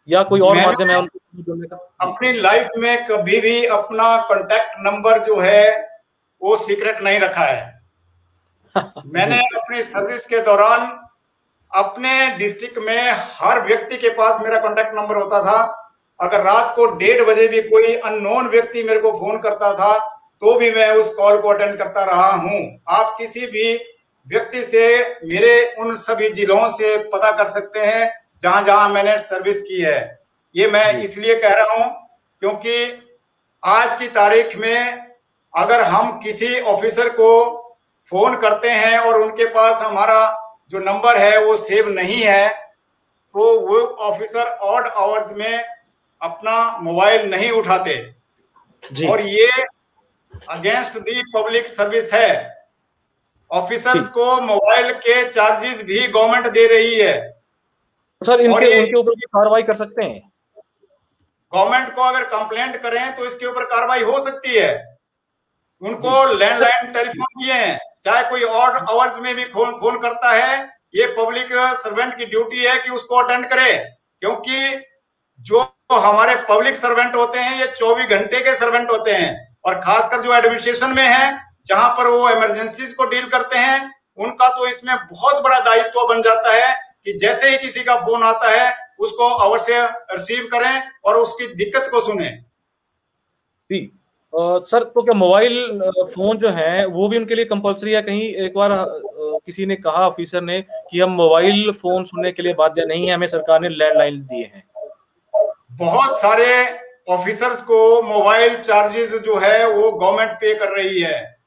या कोई और माध्यम है उनको जोड़ने का? अपनी लाइफ में कभी भी अपना कॉन्टेक्ट नंबर जो है वो सीक्रेट नहीं रखा है। मैंने अपनी सर्विस के दौरान अपने डिस्ट्रिक्ट में हर व्यक्ति के पास मेरा कॉन्टेक्ट नंबर होता था। अगर रात को 1:30 बजे भी कोई अननोन व्यक्ति मेरे को फोन करता था तो भी मैं उस कॉल को अटेंड करता रहा हूं। आप किसी भी व्यक्ति से मेरे उन सभी जिलों से पता कर सकते हैं जहां जहां मैंने सर्विस की है। ये मैं इसलिए कह रहा हूं क्योंकि आज की तारीख में अगर हम किसी ऑफिसर को फोन करते हैं और उनके पास हमारा जो नंबर है वो सेव नहीं है तो वो ऑफिसर ऑड आवर्स में अपना मोबाइल नहीं उठाते और ये अगेंस्ट दी पब्लिक सर्विस है। ऑफिसर्स को मोबाइल के चार्जेस भी गवर्नमेंट दे रही है। सर उनके ऊपर भी कार्रवाई कर सकते हैं। गवर्नमेंट को अगर कंप्लेंट करें तो इसके ऊपर कार्रवाई हो सकती है। उनको लैंडलाइन टेलीफोन दिए हैं, चाहे कोई ऑड आवर्स में भी फोन करता है, ये पब्लिक सर्वेंट की ड्यूटी है कि उसको अटेंड करे, क्योंकि जो हमारे पब्लिक सर्वेंट होते हैं ये 24 घंटे के सर्वेंट होते हैं और खासकर जो एडमिनिस्ट्रेशन में है जहां पर वो इमरजेंसीज को डील करते हैं उनका तो इसमें बहुत बड़ा दायित्व बन जाता है कि जैसे ही किसी का फोन आता है उसको अवश्य रिसीव करें और उसकी दिक्कत को सुने। सर तो क्या मोबाइल फोन जो है वो भी उनके लिए कंपलसरी है? कहीं एक बार किसी ने कहा ऑफिसर ने कि हम मोबाइल फोन सुनने के लिए बाध्य नहीं है, हमें सरकार ने लैंडलाइन दिए हैं। बहुत सारे ऑफिसर्स को मोबाइल चार्जेस जो है वो गवर्नमेंट पे कर रही है।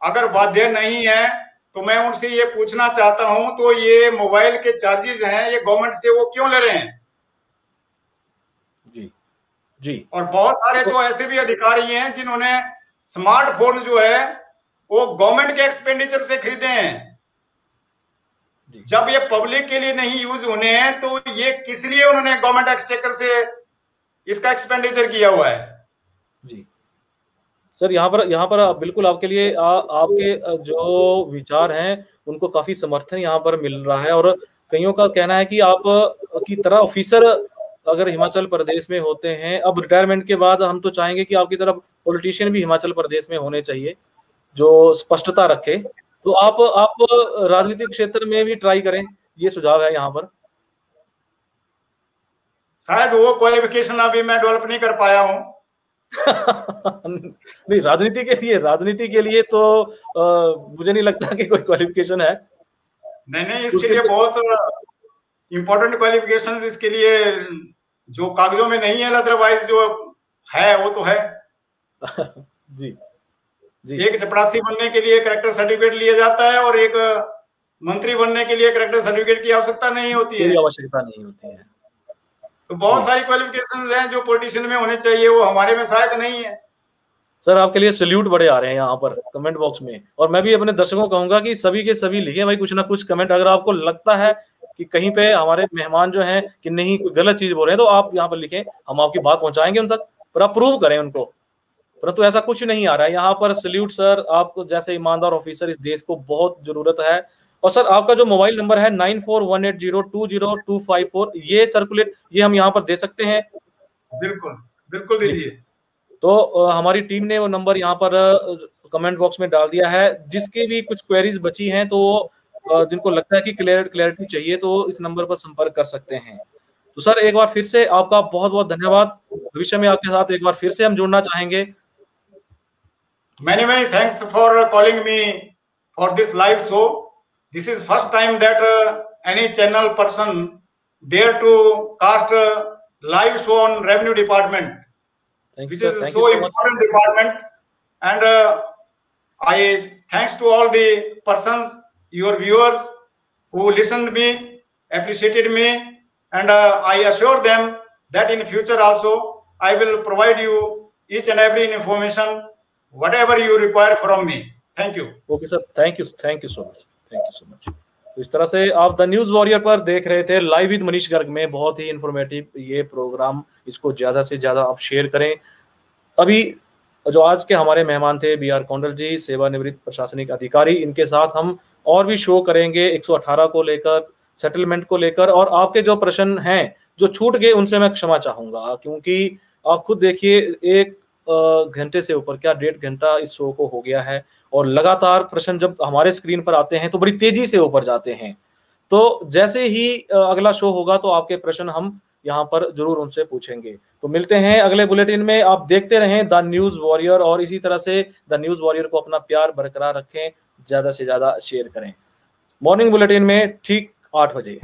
अगर बाध्य नहीं है तो मैं उनसे ये पूछना चाहता हूं तो ये मोबाइल के चार्जेस हैं ये गवर्नमेंट से वो क्यों ले रहे हैं? जी। और बहुत सारे तो ऐसे भी अधिकारी हैं जिन्होंने स्मार्टफोन जो है वो गवर्नमेंट के एक्सपेंडिचर से खरीदे हैं। जब ये पब्लिक के लिए नहीं यूज होने हैं तो ये किस लिए उन्होंने गवर्नमेंट एक्सचेकर से इसका एक्सपेंडिचर किया हुआ है? जी सर, यहाँ पर बिल्कुल आपके लिए आपके जो विचार हैं उनको काफी समर्थन यहाँ पर मिल रहा है और कईयों का कहना है कि आप की तरह ऑफिसर अगर हिमाचल प्रदेश में होते हैं, अब रिटायरमेंट के बाद हम तो चाहेंगे कि आपकी तरफ पॉलिटिशियन भी हिमाचल प्रदेश में होने चाहिए जो स्पष्टता रखे, तो आप राजनीतिक क्षेत्र में भी ट्राई करें, ये सुझाव है यहाँ पर। शायद वो क्वालिफिकेशन अभी मैं डेवलप नहीं कर पाया हूँ। नहीं, राजनीति के लिए तो मुझे नहीं लगता कि कोई क्वालिफिकेशन है। नहीं, इसके लिए बहुत इंपॉर्टेंट क्वालिफिकेशंस इसके लिए जो कागजों में नहीं है, अदरवाइज जो है वो तो है। जी। एक चपरासी बनने के लिए कैरेक्टर सर्टिफिकेट लिया जाता है और एक मंत्री बनने के लिए कैरेक्टर सर्टिफिकेट की आवश्यकता नहीं होती है। आवश्यकता नहीं होती है। तो बहुत सारी क्वालिफिकेशंस हैं जो पॉलिटिशियन में होने चाहिए, वो हमारे में शायद नहीं है। सर आपके लिए सैल्यूट बड़े आ रहे हैं यहाँ पर कमेंट बॉक्स में, और मैं भी अपने दर्शकों को कहूंगा कि सभी के सभी लिखिए भाई कुछ ना कुछ कमेंट। अगर आपको लगता है कि कहीं पे हमारे मेहमान जो हैं कि नहीं कोई गलत चीज बोल रहे हैं तो आप यहाँ पर लिखें, हम आपकी बात पहुंचाएंगे उन तक, पर आप प्रूव करें उनको। परंतु ऐसा कुछ नहीं आ रहा है यहाँ पर। सैल्यूट सर, आपको जैसे ईमानदार ऑफिसर इस देश को बहुत जरूरत है। और सर आपका जो मोबाइल नंबर है 9418020254 ये सर्कुलेट, ये हम यहाँ पर दे सकते हैं? बिल्कुल दीजिए। तो हमारी टीम ने वो नंबर यहाँ पर कमेंट बॉक्स में डाल दिया है। जिसकी भी कुछ क्वेरीज बची हैं तो जिनको लगता है कि क्लैरिटी चाहिए तो इस नंबर पर संपर्क कर सकते हैं। तो सर एक बार फिर से आपका बहुत बहुत धन्यवाद। भविष्य में आपके साथ एक बार फिर से हम जुड़ना चाहेंगे। Many thanks for calling me for this live show. This is first time that any channel person dare to cast a live show on revenue department, which is so important department. And I thanks to all the persons, your viewers who listened me, appreciated me, and I assure them that in future also I will provide you each and every information whatever you require from me. Thank you. Okay sir, thank you so much. तो इस तरह से आप the news warrior पर देख रहे थे live with Manish Garg में। बहुत ही इंफॉर्मेटिव ये प्रोग्राम, इसको ज्यादा से ज्यादा आप शेयर करें। अभी जो आज के हमारे मेहमान थे BR कौंडल जी, सेवानिवृत्त प्रशासनिक अधिकारी, इनके साथ हम और भी शो करेंगे 118 को लेकर, सेटलमेंट को लेकर, और आपके जो प्रश्न हैं जो छूट गए उनसे मैं क्षमा चाहूंगा, क्योंकि आप खुद देखिए एक घंटे से ऊपर, क्या 1.5 घंटा इस शो को हो गया है, और लगातार प्रश्न जब हमारे स्क्रीन पर आते हैं तो बड़ी तेजी से ऊपर जाते हैं। तो जैसे ही अगला शो होगा तो आपके प्रश्न हम यहाँ पर जरूर उनसे पूछेंगे। तो मिलते हैं अगले बुलेटिन में। आप देखते रहें द न्यूज वॉरियर और इसी तरह से द न्यूज वॉरियर को अपना प्यार बरकरार रखें, ज्यादा से ज्यादा शेयर करें। मॉर्निंग बुलेटिन में ठीक 8 बजे।